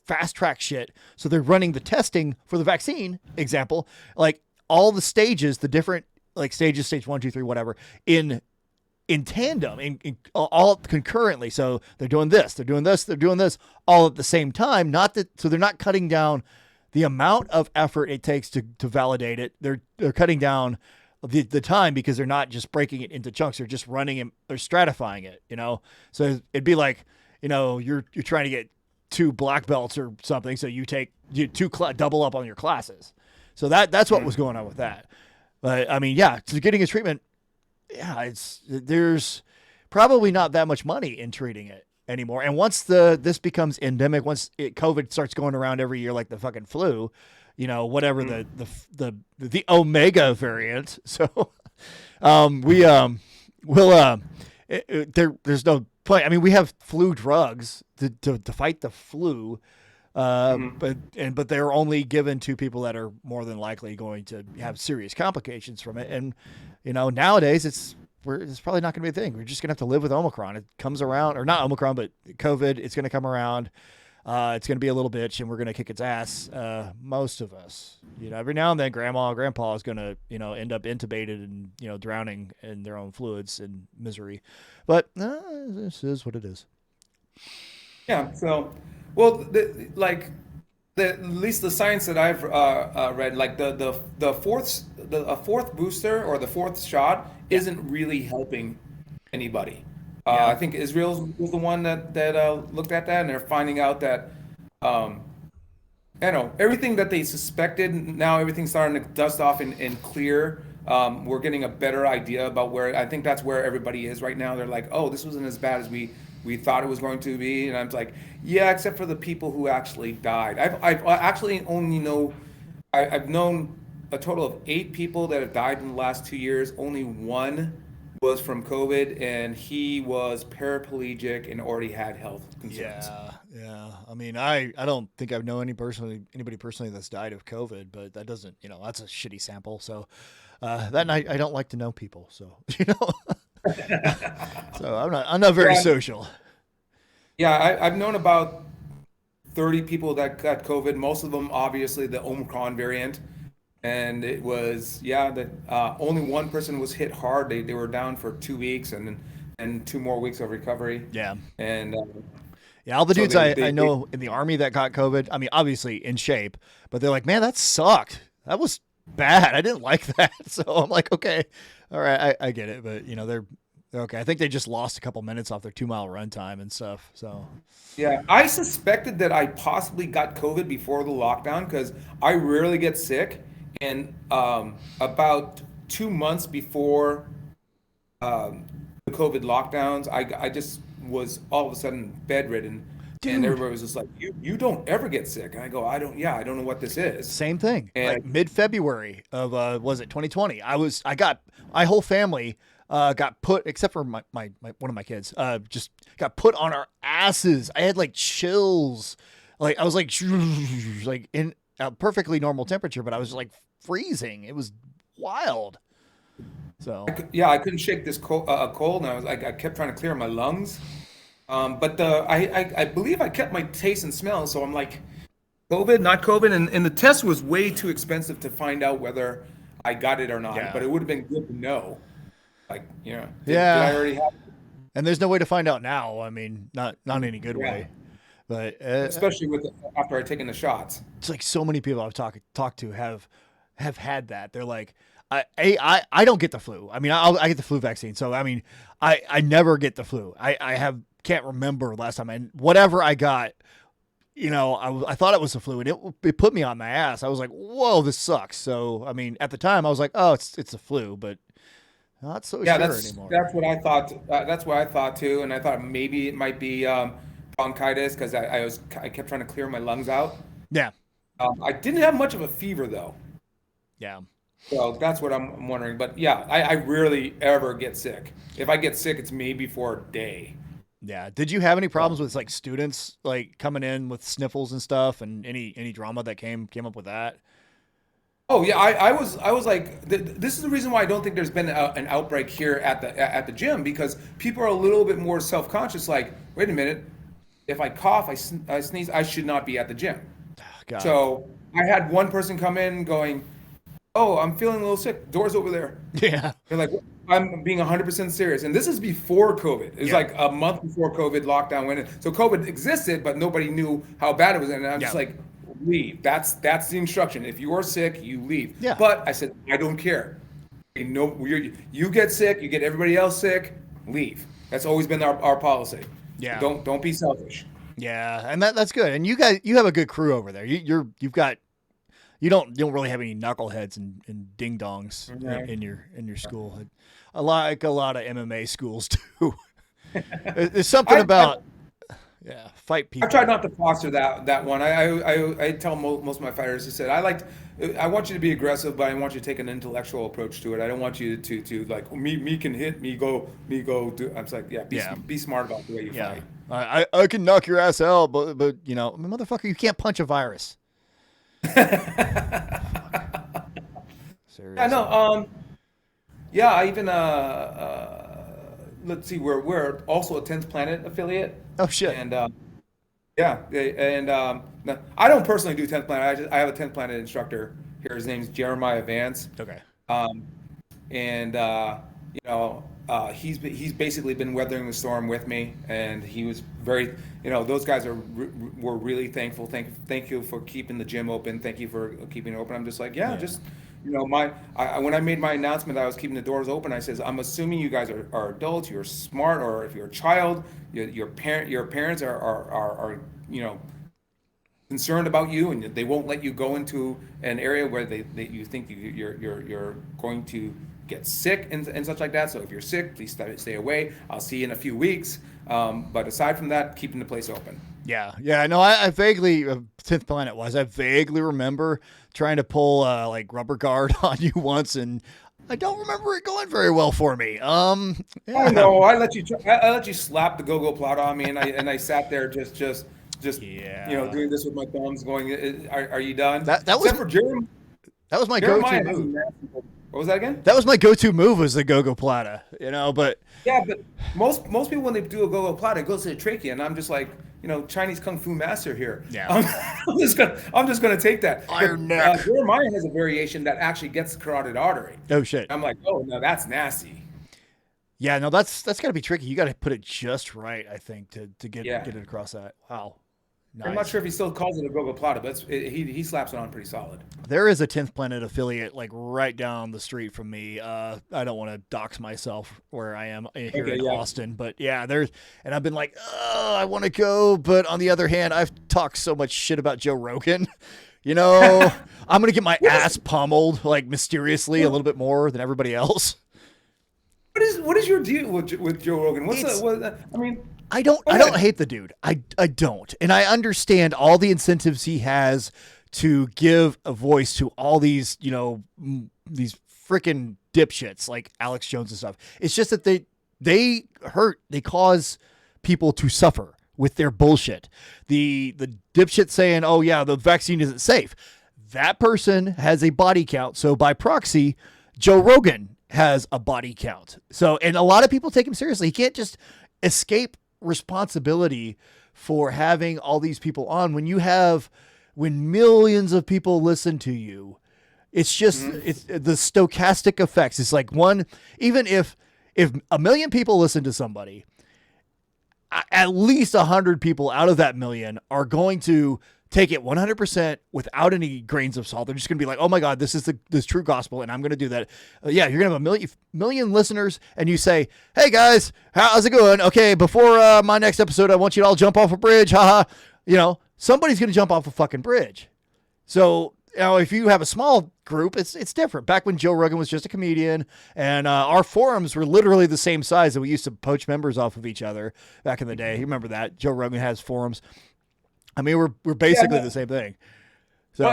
fast track shit. So they're running the testing for the vaccine example, like all the stages, the different like stages, stage 1, 2, 3, whatever, in tandem, in all concurrently. So they're doing this, they're doing this all at the same time. So they're not cutting down the amount of effort it takes to validate it. They're cutting down the time because they're not just breaking it into chunks. They're just running it, they're stratifying it, So it'd be like, you're trying to get 2 black belts or something. So you double up on your classes. So that's what was going on with that. But I mean, yeah, so getting a treatment, yeah, there's probably not that much money in treating it anymore. And once this becomes endemic, once COVID starts going around every year like the fucking flu, whatever the Omega variant. So there's no point. I mean, we have flu drugs to fight the flu. But they're only given to people that are more than likely going to have serious complications from it. And, nowadays it's probably not going to be a thing. We're just going to have to live with Omicron. It comes around, or not Omicron, but COVID. It's going to come around. It's going to be a little bitch and we're going to kick its ass. Most of us, every now and then grandma or grandpa is going to, end up intubated and, drowning in their own fluids and misery. But this is what it is. Yeah. So, well, at least the science that I've read, like the fourth booster or the fourth shot isn't really helping anybody. I think Israel was the one that looked at that, and they're finding out that everything that they suspected, now everything's starting to dust off and clear. We're getting a better idea about where, I think that's where everybody is right now. They're like, oh, this wasn't as bad as we thought it was going to be. And I'm like, yeah, except for the people who actually died. I've actually only I've known a total of 8 people that have died in the last 2 years. Only one was from COVID, and he was paraplegic and already had health concerns. Yeah, yeah. I mean, I don't think I know anybody personally that's died of COVID, but that doesn't, that's a shitty sample. So that night I don't like to know people. So so I'm not very Yeah, social. yeah. I've known about 30 people that got COVID. Most of them, obviously, the Omicron variant. And it was, yeah, that only one person was hit hard. They were down for 2 weeks, and 2 more weeks of recovery. Yeah. And Yeah, all the so dudes they, I they, they know in the army that got COVID, I mean, obviously in shape, but they're like, man, that sucked. That was bad. I didn't like that. So I'm like, okay, all right, I get it. But, they're okay. I think they just lost a couple minutes off their 2 mile run time and stuff. So, yeah, I suspected that I possibly got COVID before the lockdown because I rarely get sick. And about 2 months before the COVID lockdowns, I just was all of a sudden bedridden, and dude, everybody was just like, "You don't ever get sick." And I go, I don't know what this is." same thing. And Like mid-February of was it 2020? I got my whole family got put, except for my one of my kids, just got put on our asses. I had like chills, like I was like like in a perfectly normal temperature, but I was like freezing. It was wild. So yeah, I couldn't shake this cold, and I was like, I kept trying to clear my lungs. But I believe I kept my taste and smell, so I'm like, COVID, not COVID, and the test was way too expensive to find out whether I got it or not. yeah, But it would have been good to know. Like, did I yeah. already have it? And there's no way to find out now. I mean, not in any good Yeah, way. But especially after I taken the shots. it's like so many people I've talked to have had that. They're like, I don't get the flu. I mean, I get the flu vaccine. So I mean, I never get the flu. I can't remember last time, and whatever I got, I thought it was the flu, and it put me on my ass. I was like, whoa, this sucks. So I mean, at the time, I was like, oh, it's the flu, but not so Yeah, sure that's anymore. that's what I thought. That's what I thought too, and I thought maybe it might be bronchitis because I kept trying to clear my lungs out. Yeah, I didn't have much of a fever though, yeah. so that's what I'm wondering. But yeah, I rarely ever get sick. If I get sick, it's maybe for a day. Yeah. Did you have any So, problems with like students like coming in with sniffles and stuff, and any drama that came up with that? oh yeah, I was like, this is the reason why I don't think there's been an outbreak here at the gym because people are a little bit more self-conscious. Like, wait a minute, if I cough, I sneeze, I should not be at the gym. God. So I had one person come in going, "Oh, I'm feeling a little sick. Door's over there." Yeah. They're like, "I'm being 100% serious." And this is before COVID. It was Yeah. like a month before COVID lockdown went in. So COVID existed, but nobody knew how bad it was. And I'm just Yeah. like, leave. That's the instruction. If you are sick, you leave. Yeah. But I said, I don't care. You get sick, you get everybody else sick, leave. That's always been our policy. Yeah. Don't be selfish. Yeah. And that's good. And you have a good crew over there. You've got you don't really have any knuckleheads and ding dongs Okay. in your school. Like a lot of MMA schools too. There's something I, I about fight I tried people. not to foster that one. I tell most of my fighters. I said I want you to be aggressive, but I want you to take an intellectual approach to it. I don't want you to like me can hit me go do. I'm just like yeah, Yeah. be smart about the way you Yeah. fight. I can knock your ass out, but motherfucker, you can't punch a virus. I know. Seriously. Yeah. I even let's see. We're also a 10th Planet affiliate, Oh shit. and yeah, and no, I don't personally do 10th Planet. I have a 10th Planet instructor here. His name's Jeremiah Vance. Okay. Um, and he's basically been weathering the storm with me, and he was very, those guys were really thankful. Thank you for keeping the gym open. Thank you for keeping it open. I'm just like, yeah, Yeah. just when I made my announcement that I was keeping the doors open, I says, I'm assuming you guys are adults, you're smart, or if you're a child, your parents are concerned about you, and they won't let you go into an area where you think you're going to get sick and such like that. So if you're sick, please stay away. I'll see you in a few weeks. But aside from that, keeping the place open. Yeah. No, I vaguely 10th Planet wise, I vaguely remember trying to pull like rubber guard on you once, and I don't remember it going very well for me. Oh Yeah, no, I let you slap the go-go plot on me, and I sat there just yeah. doing this with my thumbs, going, Are you done?" That was Except for Jeremiah. that was my go-to Jeremiah has a move. nasty. What was that again? That was my go-to move was the go-go plata, but Yeah, but most people when they do a go-go plot, it goes to the trachea, and I'm just like, Chinese kung fu master here. yeah. I'm just gonna take that. Iron But neck. Jeremiah has a variation that actually gets the carotid artery. Oh shit. I'm like, oh no, that's nasty. Yeah, no, that's got to be tricky. You got to put it just right, I think, to get Yeah, get it across that. Wow. I'm not Nice. sure if he still calls it a go-go plata, but he slaps it on pretty solid. There is a 10th Planet affiliate like right down the street from me. I don't want to dox myself where I am here Okay, in yeah. Austin, but yeah, and I've been like, oh, I want to go, but on the other hand, I've talked so much shit about Joe Rogan. I'm gonna get my ass pummeled like mysteriously a little bit more than everybody else. What is your deal with Joe Rogan? It's I mean, I don't go I don't ahead. hate the dude. I don't. And I understand all the incentives he has to give a voice to all these, these freaking dipshits like Alex Jones and stuff. It's just that they cause people to suffer with their bullshit. The dipshit saying, "Oh yeah, the vaccine isn't safe." That person has a body count. So by proxy, Joe Rogan has a body count. So, and a lot of people take him seriously. He can't just escape responsibility for having all these people on when millions of people listen to you. It's just it's the stochastic effects. It's like even if a million people listen to somebody, at least 100 people out of that million are going to take it 100% without any grains of salt. They're just going to be like, "Oh my God, this is this true gospel, and I'm going to do that." Yeah, you're going to have a million listeners, and you say, "Hey guys, how's it going? Okay, before my next episode, I want you to all jump off a bridge." Haha. Somebody's going to jump off a fucking bridge. So if you have a small group, it's different. Back when Joe Rogan was just a comedian, and our forums were literally the same size, that we used to poach members off of each other back in the day. You remember that? Joe Rogan has forums. I mean, we're Yeah, basically the same thing. So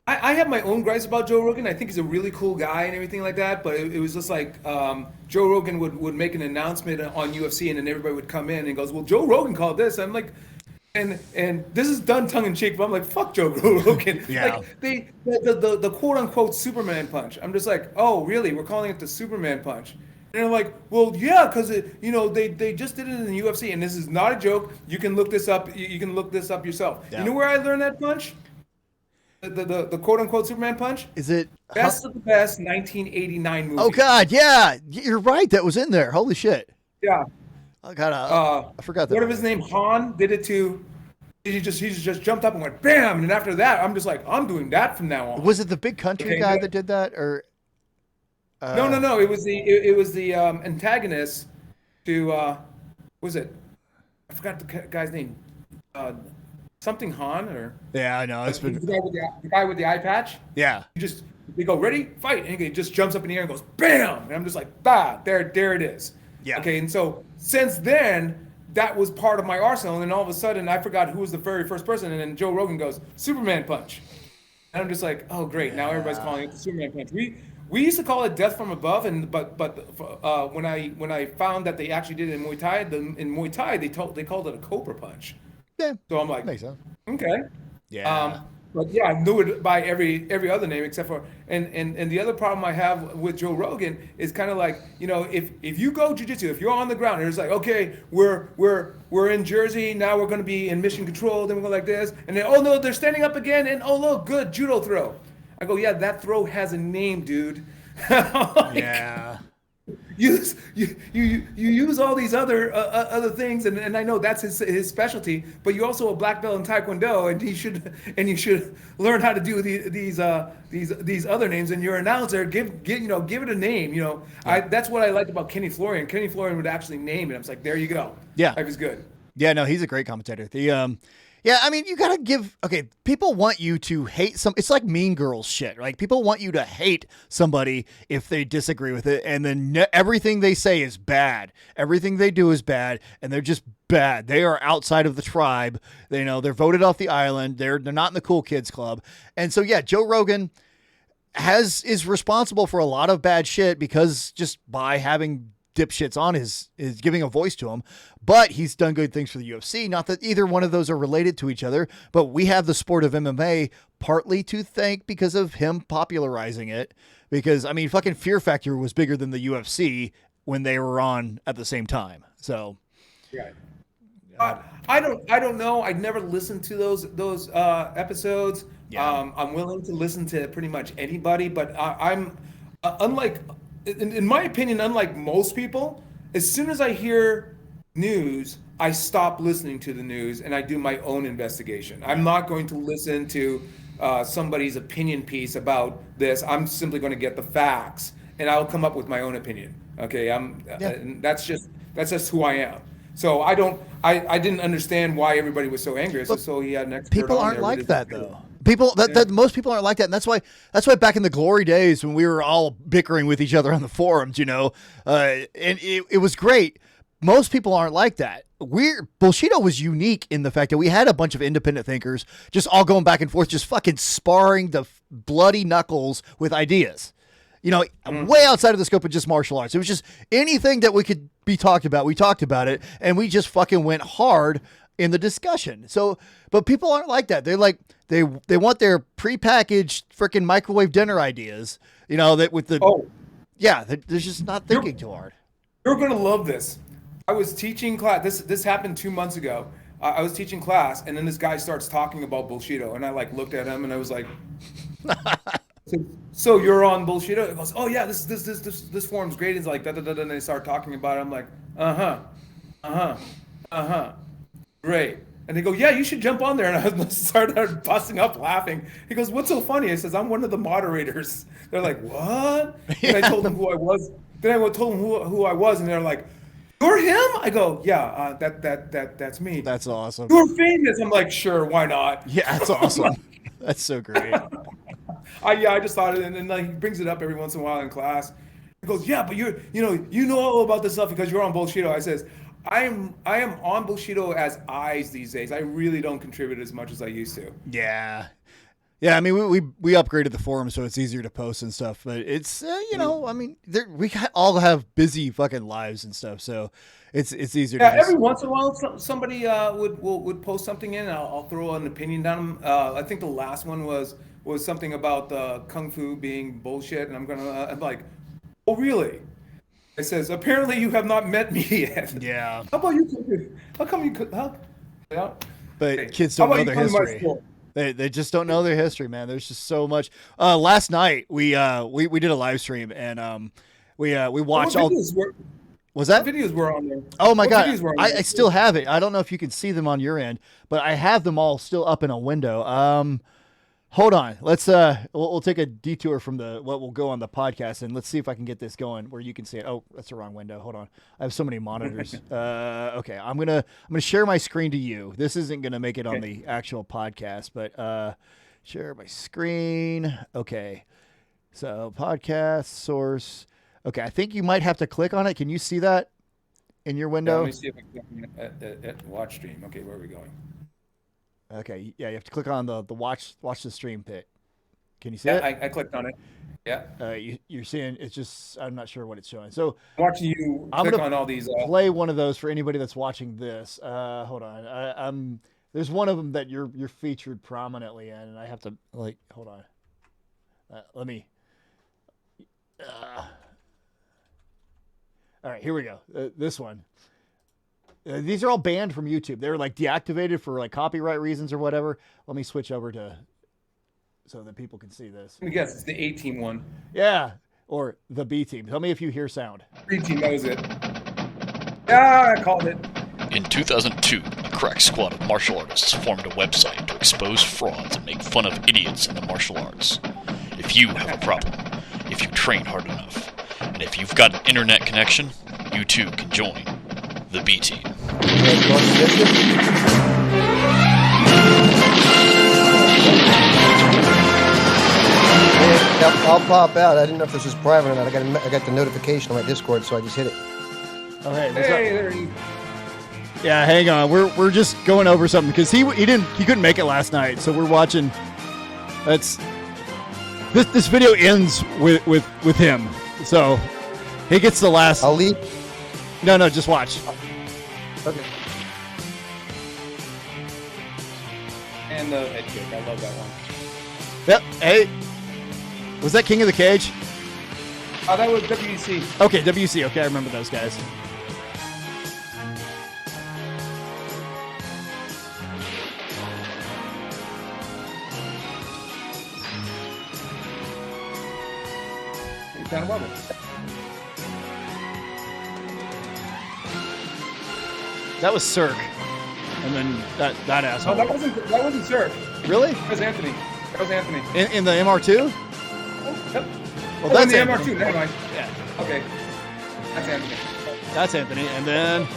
I have my own gripes about Joe Rogan. I think he's a really cool guy and everything like that. But it was just like Joe Rogan would make an announcement on UFC, and then everybody would come in and goes, "Well, Joe Rogan called this." I'm like, and this is done tongue in cheek, but I'm like, "Fuck Joe Rogan." yeah, Like the quote unquote Superman punch. I'm just like, "Oh, really? We're calling it the Superman punch." And they're like, "Well, yeah, because they just did it in the UFC, and this is not a joke. You can look this up. You can look this up yourself." yeah. You know where I learned that punch? The quote unquote Superman punch? Is it? Best of the best 1989 movie. Oh God, yeah, you're right. That was in there. Holy shit. Yeah. I got. I forgot that. What if his name Han did it to? He just jumped up and went bam, and after that, I'm just like, I'm doing that from now on. Was it the big country Okay, guy no, that did that, or? no. It was the antagonist to was it? I forgot the guy's name. Something Han or Yeah, I know. It's the been. guy with the eye patch. Yeah, They go ready, fight, and he just jumps up in the air and goes bam, and I'm just like, bah, there it is. Yeah. Okay, and so since then, that was part of my arsenal, and then all of a sudden, I forgot who was the very first person, and then Joe Rogan goes Superman punch, and I'm just like, oh great, now everybody's calling it the Superman punch. We used to call it death from above, but when I found that they actually did it in Muay Thai, in Muay Thai they called it a Cobra punch. yeah, So I'm like, makes sense. okay. Yeah, But yeah, I knew it by every other name except for and the other problem I have with Joe Rogan is kind of like, if you go jujitsu, if you're on the ground and it's like, okay, we're in Jersey, now we're gonna be in mission control, then we go like this, and then oh no, they're standing up again, and oh look, good judo throw. I go, yeah, that throw has a name, dude. Like, yeah. you use all these other things, and I know that's his specialty. But you're also a black belt in Taekwondo, and you should learn how to do these other names. And your announcer give it a name. That's what I liked about Kenny Florian. Kenny Florian would actually name it. I was like, there you go. Yeah. Life is good. Yeah, no, he's a great commentator. Yeah, I mean, you gotta give. Okay, people want you to hate some. It's like Mean Girls shit. Like people want you to hate somebody if they disagree with it, and then everything they say is bad. Everything they do is bad, and they're just bad. They are outside of the tribe. They know they're voted off the island. They're not in the cool kids club. And so yeah, Joe Rogan is responsible for a lot of bad shit because just by having dipshits on is giving a voice to him, but he's done good things for the UFC. Not that either one of those are related to each other, but we have the sport of MMA partly to thank because of him popularizing it. Because I mean, fucking Fear Factor was bigger than the UFC when they were on at the same time. So, yeah. I don't know. I'd never listened to those episodes. Yeah. I'm willing to listen to pretty much anybody, but I'm unlike. In my opinion, unlike most people, as soon as I hear news, I stop listening to the news and I do my own investigation. I'm not going to listen to somebody's opinion piece about this. I'm simply going to get the facts and I'll come up with my own opinion. Okay, and that's just who I am. So I didn't understand why everybody was so angry. So he had an expert. People aren't like that though. Most people aren't like that, and that's why back in the glory days when we were all bickering with each other on the forums, and it was great. Most people aren't like that. Bullshido was unique in the fact that we had a bunch of independent thinkers just all going back and forth, just fucking sparring the bloody knuckles with ideas. Way outside of the scope of just martial arts. It was just anything that we could be talked about. We talked about it, and we just fucking went hard in the discussion. So, but people aren't like that. They're like, they want their prepackaged freaking microwave dinner ideas, that with the, they're just not thinking too hard. You're going to love this. I was teaching class. This happened 2 months ago. I was teaching class, and then this guy starts talking about Bullshido, and I looked at him, and I was like, so you're on Bullshido? He goes, oh yeah, this forum's great. He's like, da da da, and they start talking about it. I'm like, great. And they go, yeah, you should jump on there. And I started busting up laughing. He goes, what's so funny? I says, I'm one of the moderators. They're like, what? And I told them who I was. Then I told them who I was, and they're like, you're him? I go, yeah, that's me. That's awesome. You're famous. I'm like, sure, why not? Yeah, that's awesome. That's so great. I just thought it, and then he brings it up every once in a while in class. He goes, yeah, but you know all about this stuff because you're on Bullshido. I says, I am on Bullshido as eyes these days. I really don't contribute as much as I used to. Yeah. I mean, we upgraded the forum so it's easier to post and stuff. But it's I mean, we all have busy fucking lives and stuff, so it's easier. Yeah, every once in a while somebody would post something in, and I'll throw an opinion down them. I think the last one was something about kung fu being bullshit, and I'm like, oh really? It says, apparently you have not met me yet. Yeah. How about you? How come you could? Yeah. But kids don't know their history. They just don't know their history, man. There's just so much. Last night we did a live stream and we watched all. Was that videos were on there? Oh my god! I still have it. I don't know if you can see them on your end, but I have them all still up in a window. Hold on. Let's we'll take a detour from what will go on the podcast and let's see if I can get this going where you can see it. Oh, that's the wrong window. Hold on. I have so many monitors. Okay. I'm gonna share my screen to you. This isn't gonna make it on the actual podcast, but share my screen. Okay. So podcast source. Okay. I think you might have to click on it. Can you see that in your window? Let me see if I can at watch stream. Okay, where are we going? Okay, yeah, you have to click on the watch the stream pic. Can you see it? I clicked on it. Yeah. You're seeing it's just I'm not sure what it's showing. So I'm watching you click on all these. Play one of those for anybody that's watching this. Hold on. There's one of them that you're featured prominently in, and I have to hold on. Let me. All right, here we go. This one. These are all banned from YouTube. They're deactivated for copyright reasons or whatever. Let me switch over to so that people can see this. I guess it's the A team one. Yeah, or the B team. Tell me if you hear sound. B team knows it. Yeah, I called it. In 2002, a crack squad of martial artists formed a website to expose frauds and make fun of idiots in the martial arts. If you have a problem, if you train hard enough, and if you've got an internet connection, you too can join the B team. I'll pop out. I didn't know if this was private or not. I got the notification on my Discord, so I just hit it. Oh, hey, what's Hey, up? there you. Yeah, hang on. We're just going over something because he couldn't make it last night, so we're watching. This video ends with him, so he gets the last. I'll leave. No, just watch. Okay. And the head kick. I love that one. Yep. Hey, was that King of the Cage? Oh, that was WEC. Okay, WC. Okay, I remember those guys. Down level. That was Cirque, and then that asshole. No, that wasn't Sir. Really? That was Anthony. That was Anthony. In the MR2? Yep. Well, Oh, that's in the Anthony. MR2. Never mind. Yeah, Okay. That's Anthony. that's Anthony, and then.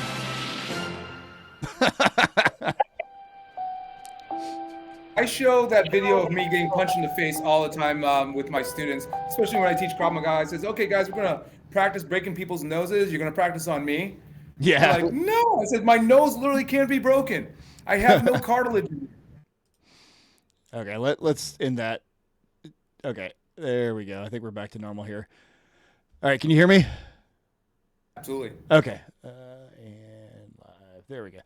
I show that video of me getting punched in the face all the time with my students, especially when I teach Krav Maga. I says, "Okay, guys, we're gonna practice breaking people's noses. You're gonna practice on me." Yeah. They're like, no, I said my nose literally can't be broken. I have no cartilage. Okay, let's end that. Okay, there we go. I think we're back to normal here. All right, can you hear me? Absolutely. Okay, and live. There we go.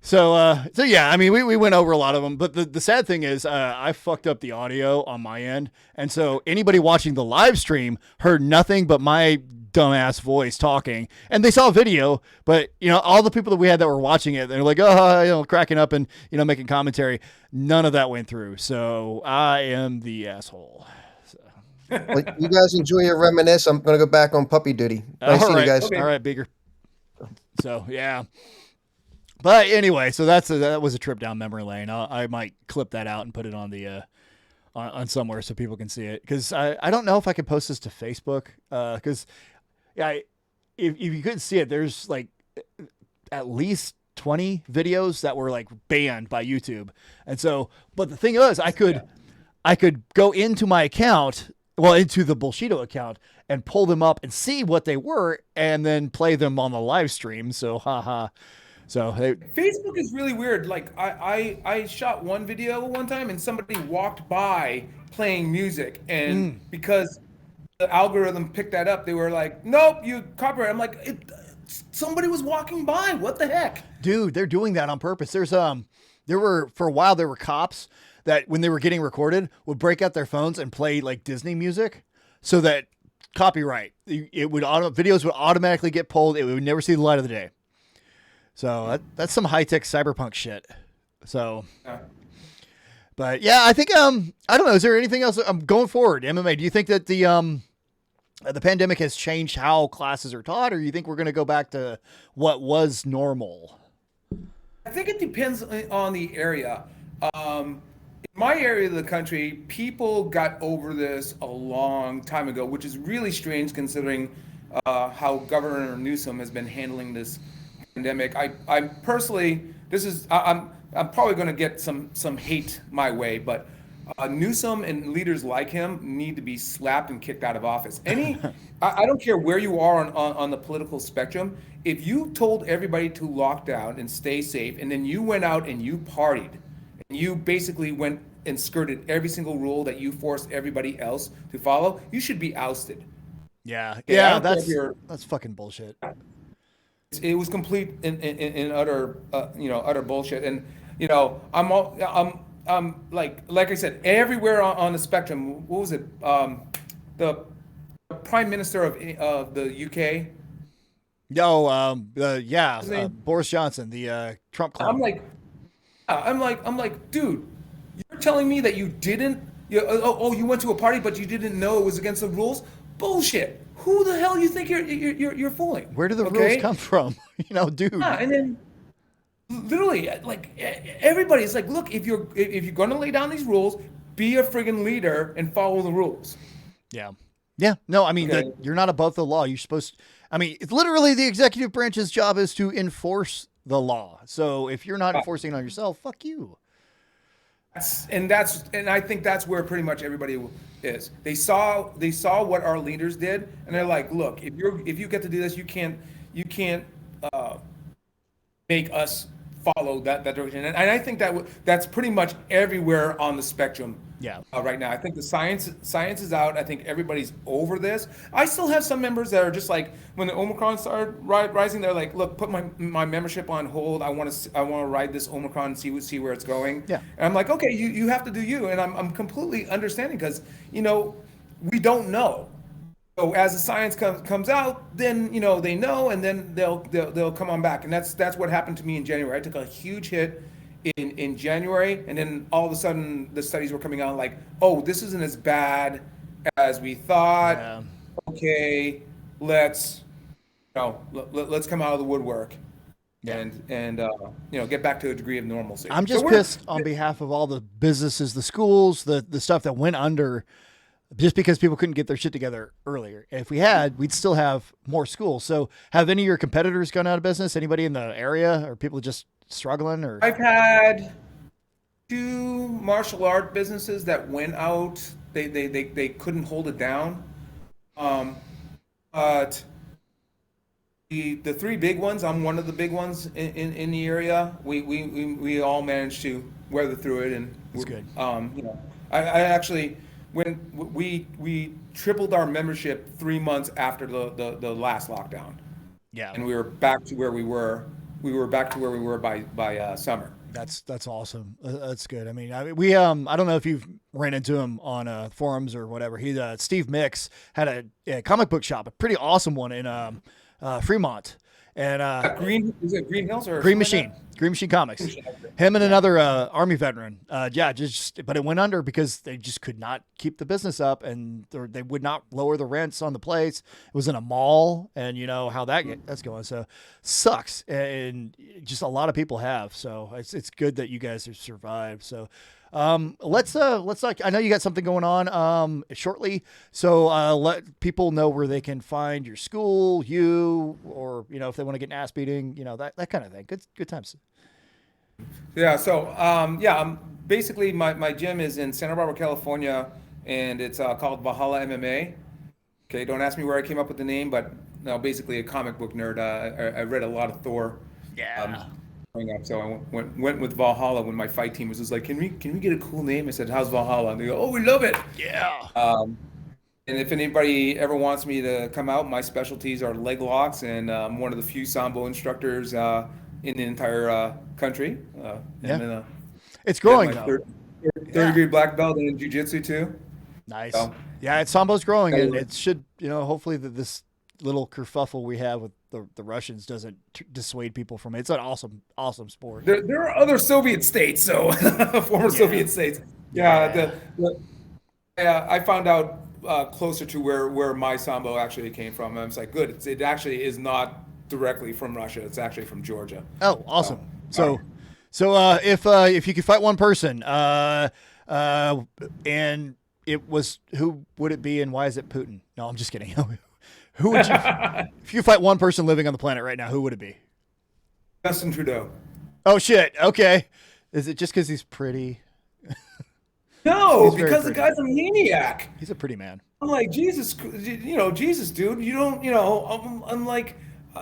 So yeah, I mean, we went over a lot of them, but the sad thing is, I fucked up the audio on my end, and so anybody watching the live stream heard nothing but my dumbass voice talking, and they saw a video, but all the people that we had that were watching it, they're like, oh, cracking up and making commentary. None of that went through, so I am the asshole. So. Well, you guys enjoy your reminisce. I'm gonna go back on puppy duty. Nice seeing you guys. Okay. All right, Bigger. So yeah. But anyway, so that was a trip down memory lane. I might clip that out and put it on the on somewhere so people can see it, because I don't know if I can post this to Facebook, because if you couldn't see it, there's like at least 20 videos that were like banned by YouTube, and so but the thing is, I could go into my account, into the Bullshido account, and pull them up and see what they were, and then play them on the live stream. So haha. So Facebook is really weird. Like I shot one video one time and somebody walked by playing music, and because the algorithm picked that up, they were like, "Nope, you copyright." I'm like, somebody was walking by. What the heck? Dude, they're doing that on purpose. There were for a while cops that when they were getting recorded would break out their phones and play like Disney music, so that copyright videos would automatically get pulled. It would never see the light of the day. So that's some high-tech cyberpunk shit. So, but yeah, I think I don't know. Is there anything else going forward? MMA. Do you think that the pandemic has changed how classes are taught, or you think we're going to go back to what was normal? I think it depends on the area. In my area of the country, people got over this a long time ago, which is really strange considering how Governor Newsom has been handling this pandemic. I personally, I'm probably going to get some hate my way, but Newsom and leaders like him need to be slapped and kicked out of office. I don't care where you are on the political spectrum. If you told everybody to lock down and stay safe, and then you went out and you partied, and you basically went and skirted every single rule that you forced everybody else to follow, you should be ousted. Yeah, that's fucking bullshit. It was complete in utter utter bullshit, and I'm like I said, everywhere on the spectrum. What was it? The Prime Minister of the UK. Boris Johnson, the Trump clone. I'm like, dude, you're telling me that you didn't? You went to a party, but you didn't know it was against the rules? Bullshit. Who the hell you think you're fooling? Where do the rules come from? Dude. Yeah, and then literally, like everybody's like, look, if you're going to lay down these rules, be a friggin' leader and follow the rules. Yeah. No, I mean, you're not above the law. You're supposed. I mean, it's literally the executive branch's job is to enforce the law. So if you're not enforcing it on yourself, fuck you. And I think that's where pretty much everybody is. They saw what our leaders did, and they're like, look, if you get to do this, you can't uh, make us follow that direction. And I think that's pretty much everywhere on the spectrum. Yeah. Right now, I think the science is out. I think everybody's over this. I still have some members that are just like, when the Omicron started rising, they're like, look, put my membership on hold. I want to ride this Omicron and see where it's going. Yeah. And I'm like, okay, you have to do you, and I'm completely understanding, because we don't know. So as the science comes out, then they know, and then they'll come on back. And that's what happened to me in January. I took a huge hit in January, and then all of a sudden the studies were coming out like, oh, this isn't as bad as we thought. Yeah. Okay, let's let's come out of the woodwork. Yeah. And get back to a degree of normalcy. I'm just pissed on behalf of all the businesses, the schools, the stuff that went under just because people couldn't get their shit together earlier. If we had, we'd still have more schools. So have any of your competitors gone out of business? Anybody in the area, or people just struggling? Or I've had 2 martial art businesses that went out. They couldn't hold it down. But the 3 big ones, I'm one of the big ones in the area. We all managed to weather through it, and That's good. I actually, when we tripled our membership 3 months after the last lockdown, yeah, and we were back to where we were. We were back to where we were by summer. that's awesome. That's good. I mean, we I don't know if you've ran into him on forums or whatever. Steve Mix had a comic book shop, a pretty awesome one in Fremont, and Is it Green Hills or Green something like Machine. Green Machine Comics. Him and another Army veteran. But it went under because they just could not keep the business up, and they would not lower the rents on the place. It was in a mall, and you know how that's going. So sucks, and just a lot of people have. So it's good that you guys have survived. So let's I know you got something going on shortly. So let people know where they can find your school, you, or if they want to get an ass beating, that kind of thing. Good times. Yeah. So basically my gym is in Santa Barbara, California, and it's called Valhalla MMA. Okay. Don't ask me where I came up with the name, but no, basically a comic book nerd. I read a lot of Thor. Yeah. Growing up, so I went with Valhalla when my fight team was just like, can we get a cool name? I said, how's Valhalla? And they go, oh, we love it. Yeah. And if anybody ever wants me to come out, my specialties are leg locks, and I'm one of the few sambo instructors in the entire country. And It's growing my though. third degree black belt in jiu-jitsu too. Nice. So, Yeah, Sambo's growing, and Yeah. it should, hopefully this little kerfuffle we have with the Russians doesn't dissuade people from it. It's an awesome sport. there are other Soviet states, so former Soviet states. Yeah. I found out closer to where my sambo actually came from. And I was like, good. It actually is not directly from Russia. It's actually from Georgia. Oh, awesome. So if you could fight one person, and it was, who would it be, and why is it Putin? No, I'm just kidding. Who would you, if you fight one person living on the planet right now, who would it be? Justin Trudeau. Oh shit. Okay. Is it just because he's pretty? No, He's very because the pretty. guy's a maniac. He's a pretty man. I'm like, Jesus, Jesus, dude, you don't, I'm like,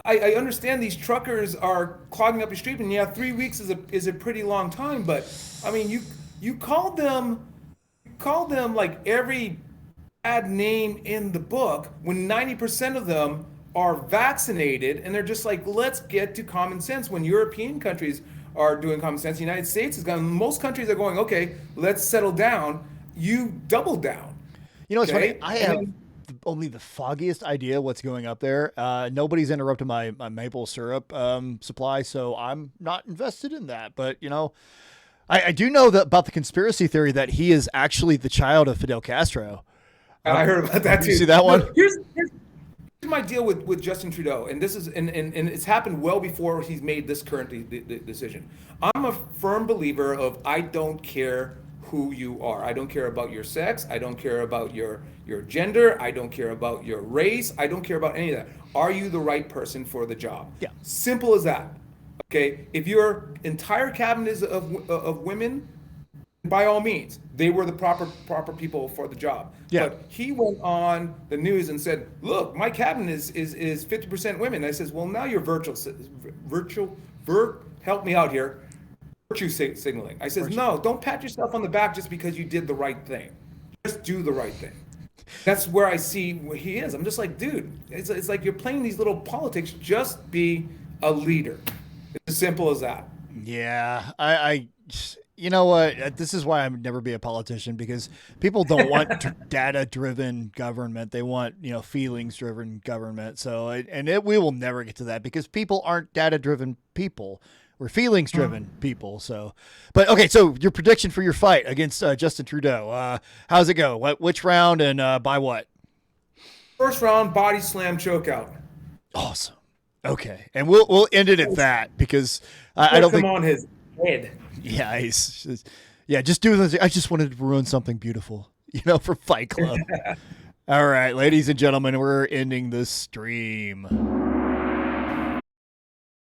I understand these truckers are clogging up your street, and 3 weeks is a pretty long time, but I mean, you called them like every bad name in the book when 90% of them are vaccinated, and they're just like, let's get to common sense. When European countries are doing common sense, the United States is going, most countries are going, okay, let's settle down. You double down. It's Okay? funny. I have only the foggiest idea what's going up there. Nobody's interrupted my maple syrup supply, so I'm not invested in that. But I do know about the conspiracy theory that he is actually the child of Fidel Castro. I heard about that too. You see that one? Look, here's my deal with Justin Trudeau, and this is and it's happened well before he's made this current decision. I'm a firm believer of, I don't care who you are. I don't care about your sex. I don't care about your gender. I don't care about your race. I don't care about any of that. Are you the right person for the job? Yeah. Simple as that. Okay. If your entire cabinet is of women, By all means, they were the proper people for the job. Yeah. But he went on the news and said, "Look, my cabinet is 50% women." I says, "Well, now you're help me out here. Virtue signaling." I says, "No, don't pat yourself on the back just because you did the right thing. Just do the right thing." That's where I see where he is. I'm just like, dude, it's like you're playing these little politics. Just be a leader. It's as simple as that. Yeah, you know what? This is why I would never be a politician, because people don't want data-driven government. They want, feelings-driven government. So, we will never get to that because people aren't data-driven people. We're feelings-driven people. So, but okay. So your prediction for your fight against Justin Trudeau, how's it go? Which round and by what? First round, body slam chokeout. Awesome. Okay, and we'll end it at that because I don't think on his head. Yeah, just do this. I just wanted to ruin something beautiful, for Fight Club. All right, ladies and gentlemen, we're ending the stream.